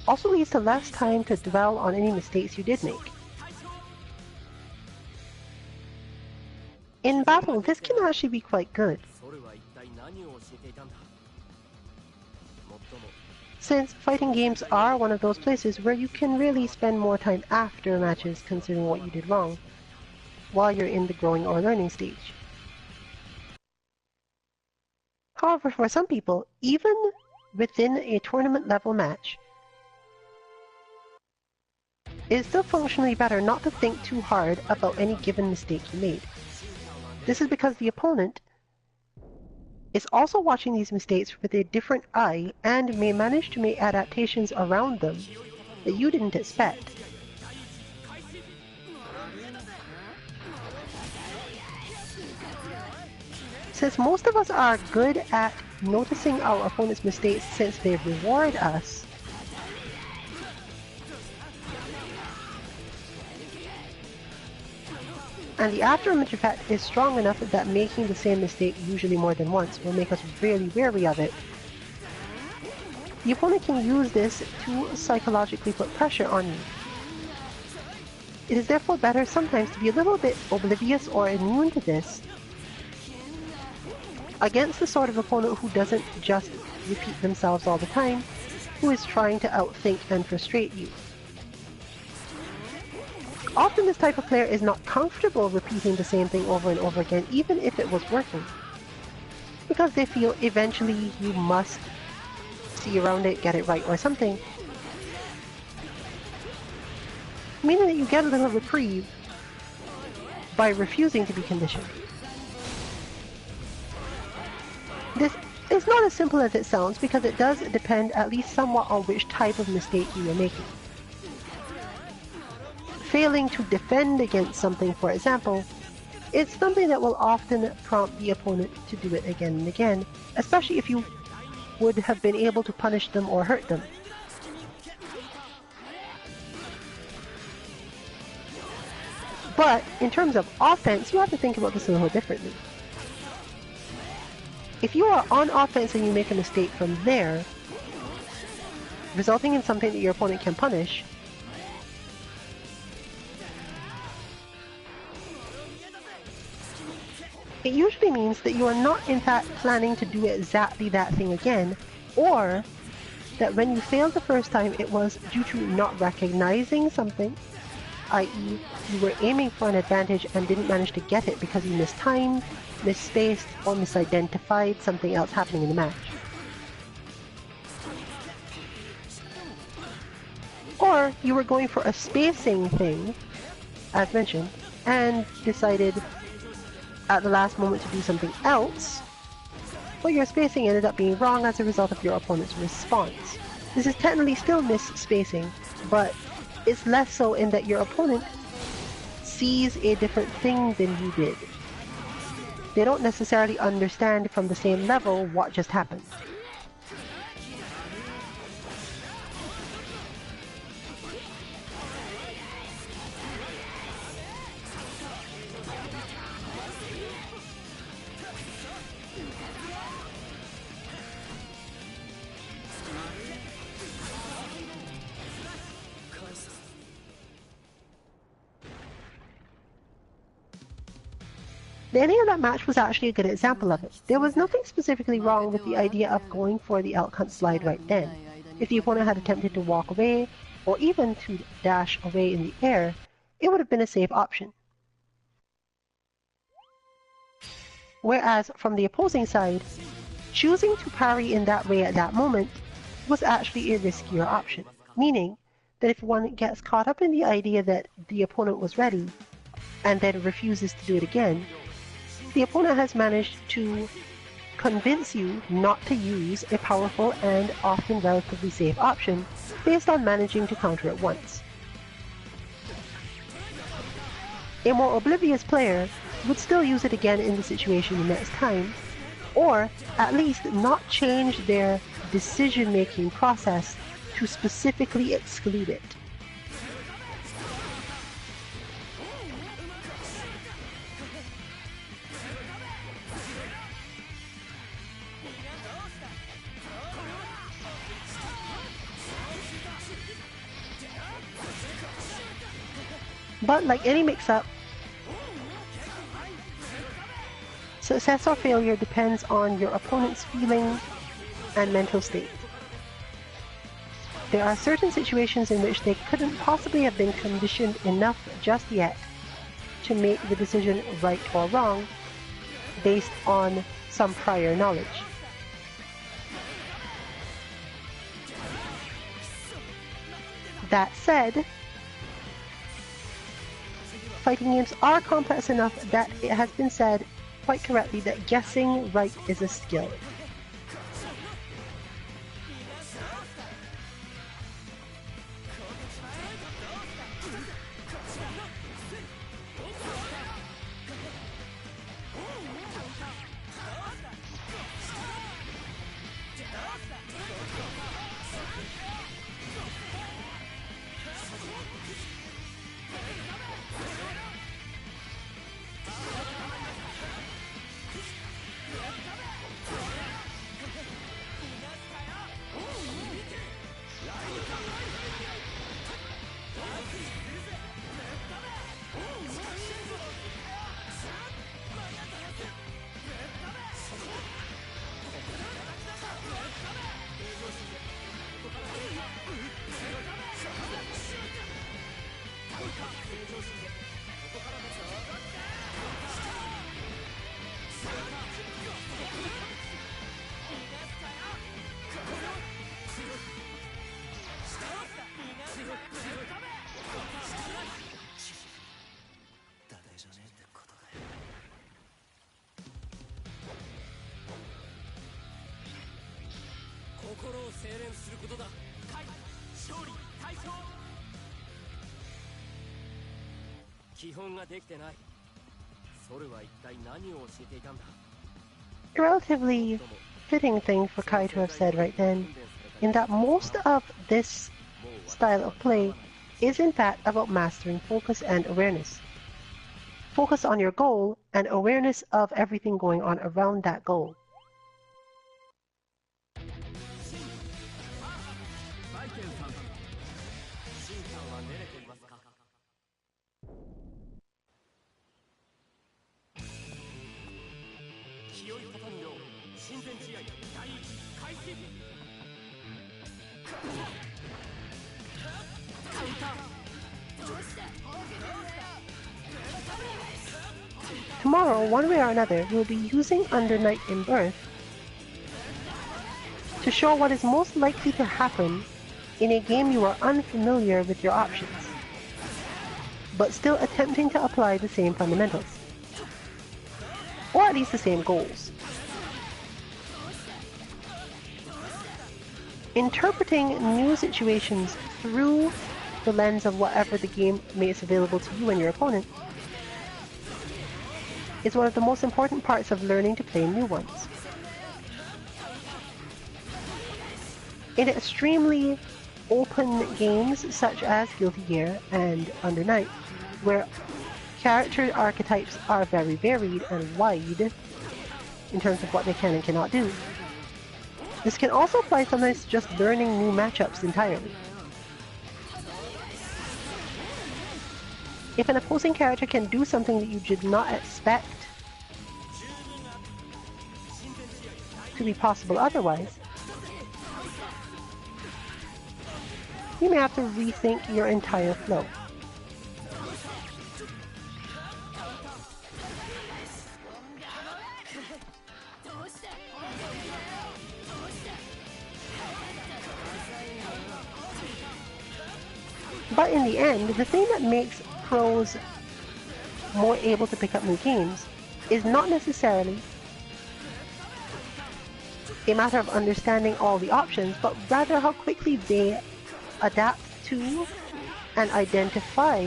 also leads to less time to dwell on any mistakes you did make. In battle, this can actually be quite good, ソルは一体何を教えていたんだ。もっとも since fighting games are one of those places where you can really spend more time after matches considering what you did wrong, while you're in the growing or learning stage. However, for some people, even within a tournament level match, it's still functionally better not to think too hard about any given mistake you made. This is because the opponent is also watching these mistakes with a different eye and may manage to make adaptations around them that you didn't expect. Since most of us are good at noticing our opponent's mistakes since they reward us, and the afterimage effect is strong enough that making the same mistake usually more than once will make us really wary of it. The opponent can use this to psychologically put pressure on you. It is therefore better sometimes to be a little bit oblivious or immune to this against the sort of opponent who doesn't just repeat themselves all the time, who is trying to outthink and frustrate you. Often this type of player is not comfortable repeating the same thing over and over again, even if it was working, because they feel eventually you must see around it, get it right, or something, meaning that you get a little reprieve by refusing to be conditioned. This is not as simple as it sounds, because it does depend at least somewhat on which type of mistake you are making. Failing to defend against something, for example, is something that will often prompt the opponent to do it again and again, especially if you would have been able to punish them or hurt them. But in terms of offense, you have to think about this a little differently. If you are on offense and you make a mistake from there, resulting in something that your opponent can punish, it usually means that you are not in fact planning to do exactly that thing again, or that when you failed the first time it was due to not recognizing something, i.e. you were aiming for an advantage and didn't manage to get it because you mistimed, misspaced, or misidentified something else happening in the match. Or you were going for a spacing thing, as mentioned, and decided at the last moment to do something else, but your spacing ended up being wrong as a result of your opponent's response. This is technically still misspacing, but it's less so in that your opponent sees a different thing than you did. They don't necessarily understand from the same level what just happened. The ending of that match was actually a good example of it. There was nothing specifically wrong with the idea of going for the elk hunt slide right then. If the opponent had attempted to walk away, or even to dash away in the air, it would have been a safe option. Whereas from the opposing side, choosing to parry in that way at that moment was actually a riskier option, meaning that if one gets caught up in the idea that the opponent was ready, and then refuses to do it again, the opponent has managed to convince you not to use a powerful and often relatively safe option based on managing to counter it once. A more oblivious player would still use it again in the situation the next time, or at least not change their decision-making process to specifically exclude it. But like any mix-up, success or failure depends on your opponent's feeling and mental state. There are certain situations in which they couldn't possibly have been conditioned enough just yet to make the decision right or wrong based on some prior knowledge. That said, fighting games are complex enough that it has been said quite correctly that guessing right is a skill. A relatively fitting thing for Kai to have said right then, in that most of this style of play is in fact about mastering focus and awareness. Focus on your goal and awareness of everything going on around that goal. Tomorrow, one way or another, we'll be using Under Night in-Birth to show what is most likely to happen in a game you are unfamiliar with your options, but still attempting to apply the same fundamentals, or at least the same goals. Interpreting new situations through the lens of whatever the game makes available to you and your opponent is one of the most important parts of learning to play new ones. In extremely open games such as Guilty Gear and Under Night, where character archetypes are very varied and wide in terms of what they can and cannot do, this can also apply sometimes to just learning new matchups entirely. If an opposing character can do something that you did not expect to be possible otherwise, you may have to rethink your entire flow. But in the end, the thing that makes pros more able to pick up new games is not necessarily a matter of understanding all the options, but rather how quickly they adapt to and identify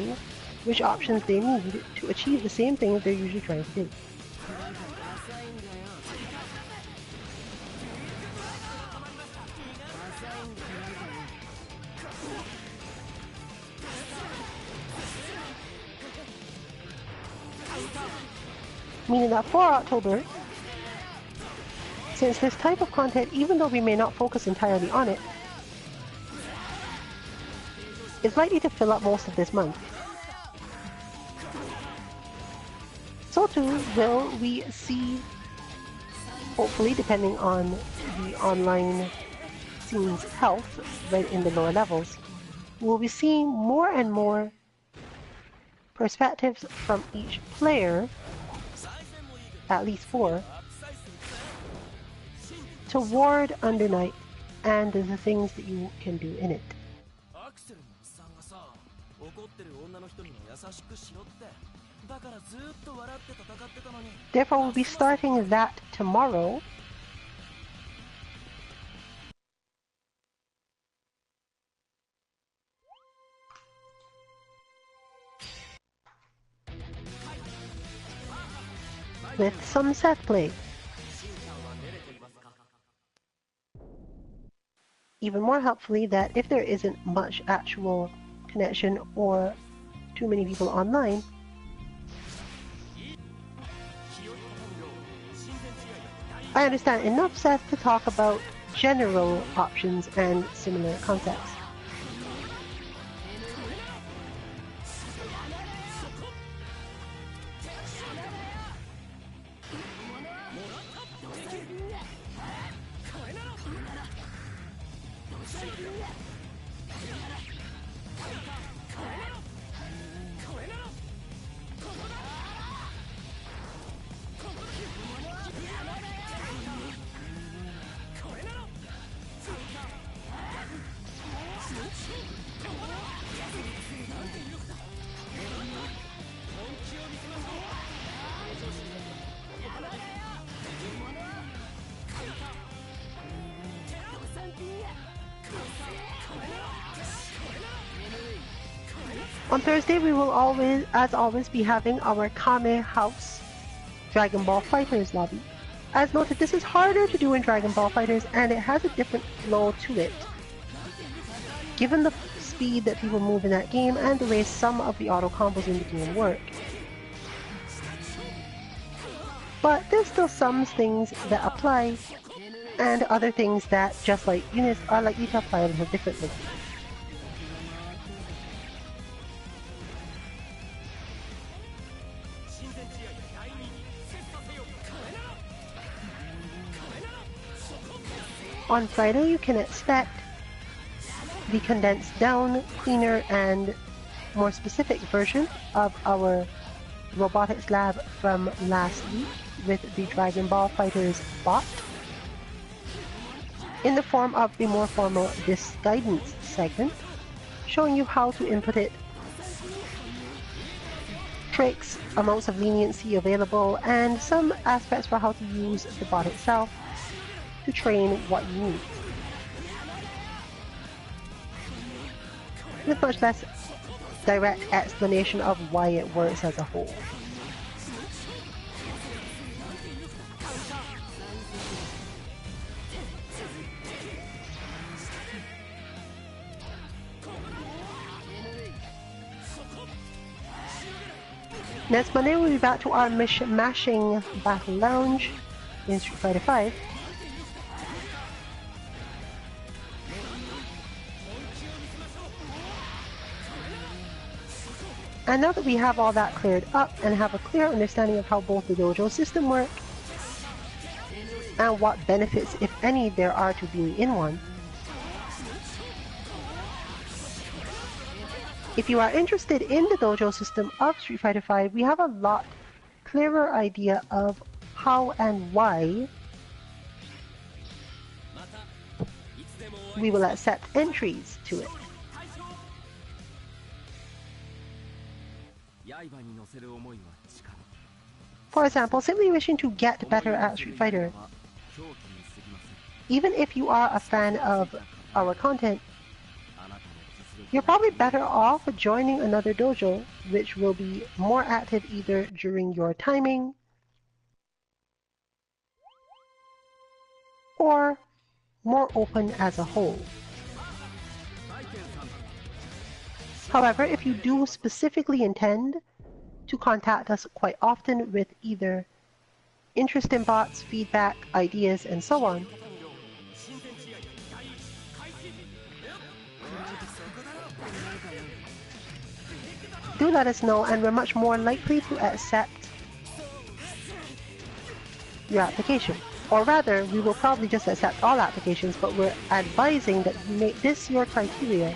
which options they need to achieve the same thing that they're usually trying to do. Meaning that for October, since this type of content, even though we may not focus entirely on it, is likely to fill up most of this month, too, will we see, hopefully depending on the online scene's health when in the lower levels, we'll be seeing more and more perspectives from each player, at least 4, toward Under Night and the things that you can do in it. アクセルのおっさんがさ、怒ってる女の人にも優しくしろって。だからずっと笑って戦ってたのに。Therefore, we'll be starting that tomorrow. With some set play. Even more helpfully, that if there isn't much actual connection or too many people online, I understand enough Seth to talk about general options and similar concepts. On Thursday, we will always, as always, be having our Kame House Dragon Ball Fighters lobby. As noted, this is harder to do in Dragon Ball Fighters, and it has a different flow to it. Given the speed that people move in that game and the way some of the auto combos in the game work. But there's still some things that apply, and other things that, just like units, are likely to apply a little differently. On Friday, you can expect the condensed down, cleaner, and more specific version of our robotics lab from last week with the Dragon Ball Fighters bot, in the form of a more formal This Guidance segment, showing you how to input it, tricks, amounts of leniency available, and some aspects for how to use the bot itself to train what you need. With much less direct explanation of why it works as a whole. Next Monday, we'll be back to our mashing battle lounge in Street Fighter V. And now that we have all that cleared up and have a clear understanding of how both the dojo system work and what benefits, if any, there are to being in one, if you are interested in the dojo system of Street Fighter V, we have a lot clearer idea of how and why we will accept entries to it. For example, simply wishing to get better at Street Fighter. Even if you are a fan of our content, you're probably better off joining another dojo, which will be more active either during your timing or more open as a whole. However, if you do specifically intend to contact us quite often with either interest in bots, feedback, ideas, and so on, do let us know, and we're much more likely to accept your application. Or rather, we will probably just accept all applications, but we're advising that you make this your criteria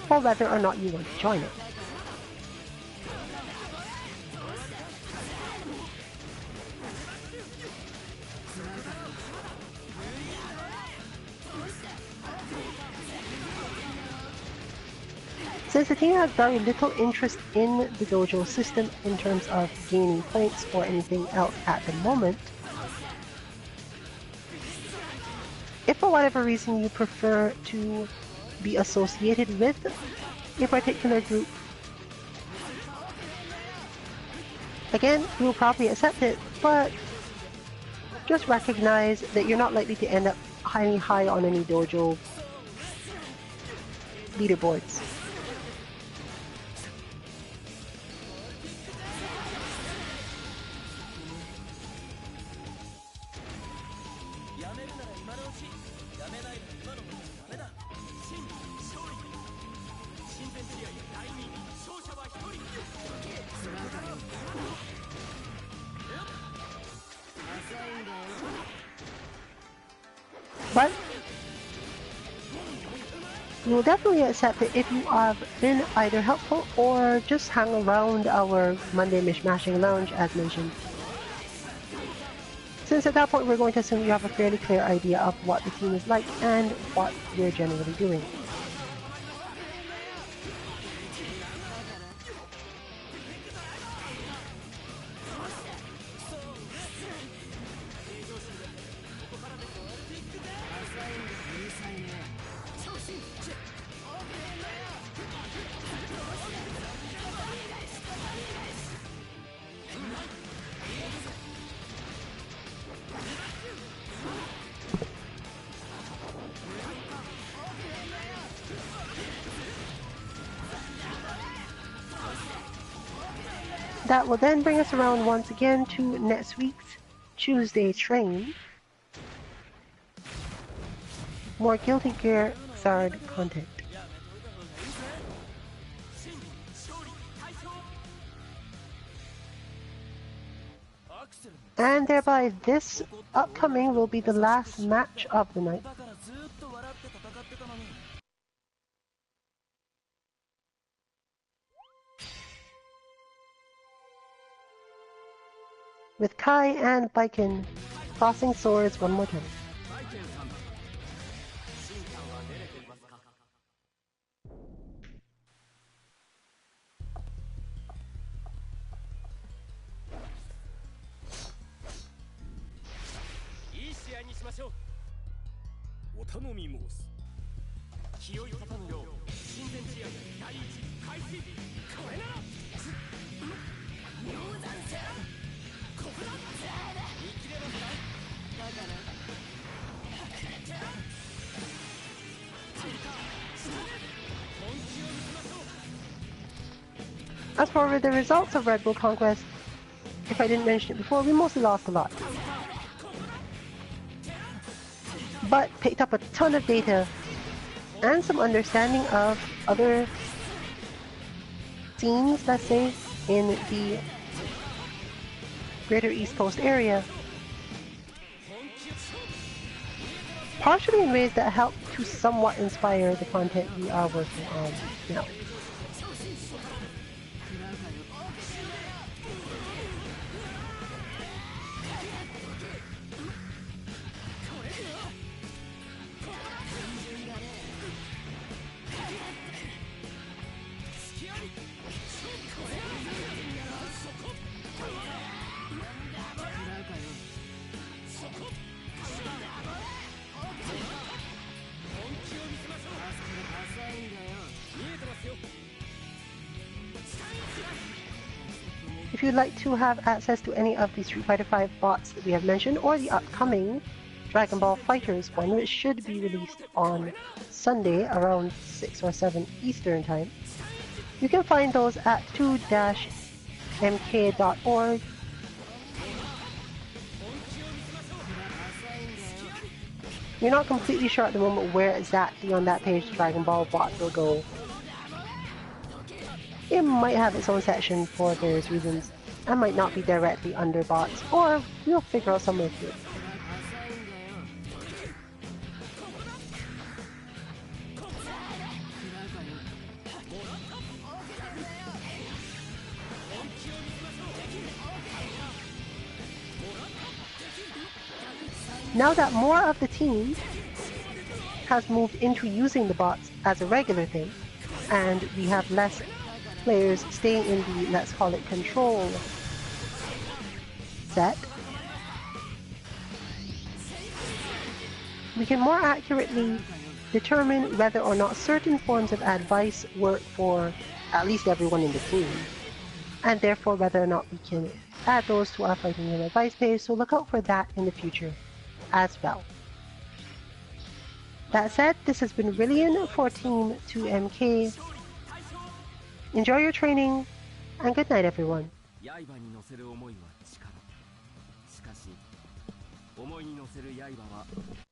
for whether or not you want to join it. Since the team has very little interest in the dojo system in terms of gaining points or anything else at the moment, if for whatever reason you prefer to be associated with a particular group, again, we will probably accept it, but just recognize that you're not likely to end up high on any dojo leaderboards. But we will definitely accept it if you have been either helpful or just hang around our Monday Mishmashing Lounge as mentioned. Since at that point we're going to assume you have a fairly clear idea of what the team is like and what we're generally doing. That will then bring us around once again to next week's Tuesday train. More Guilty Gear Xrd content. And thereby this upcoming will be the last match of the night. With Kai and Baiken crossing swords one more time. As for the results of Red Bull Conquest, if I didn't mention it before, we mostly lost a lot. But picked up a ton of data and some understanding of other scenes, let's say, in the greater East Coast area. Partially in ways that help to somewhat inspire the content we are working on now. If you'd like to have access to any of the Street Fighter V bots that we have mentioned, or the upcoming Dragon Ball FighterZ one, which should be released on Sunday around 6 or 7 Eastern Time, you can find those at 2-mk.org. We're not completely sure at the moment where exactly on that page the Dragon Ball bot will go. It might have its own section for various reasons. I might not be directly under bots, or we'll figure out some way through it. 浅いんだよ。中に Now that more of the team has moved into using the bots as a regular thing, and we have less players staying in the, let's call it, control set, we can more accurately determine whether or not certain forms of advice work for at least everyone in the team, and therefore whether or not we can add those to our Fighting Game advice page, so look out for that in the future as well. That said, this has been Rillian for Team 2MK. Enjoy your training, and good night, everyone. 刃に乗せる思いは力。しかし思いに乗せる刃は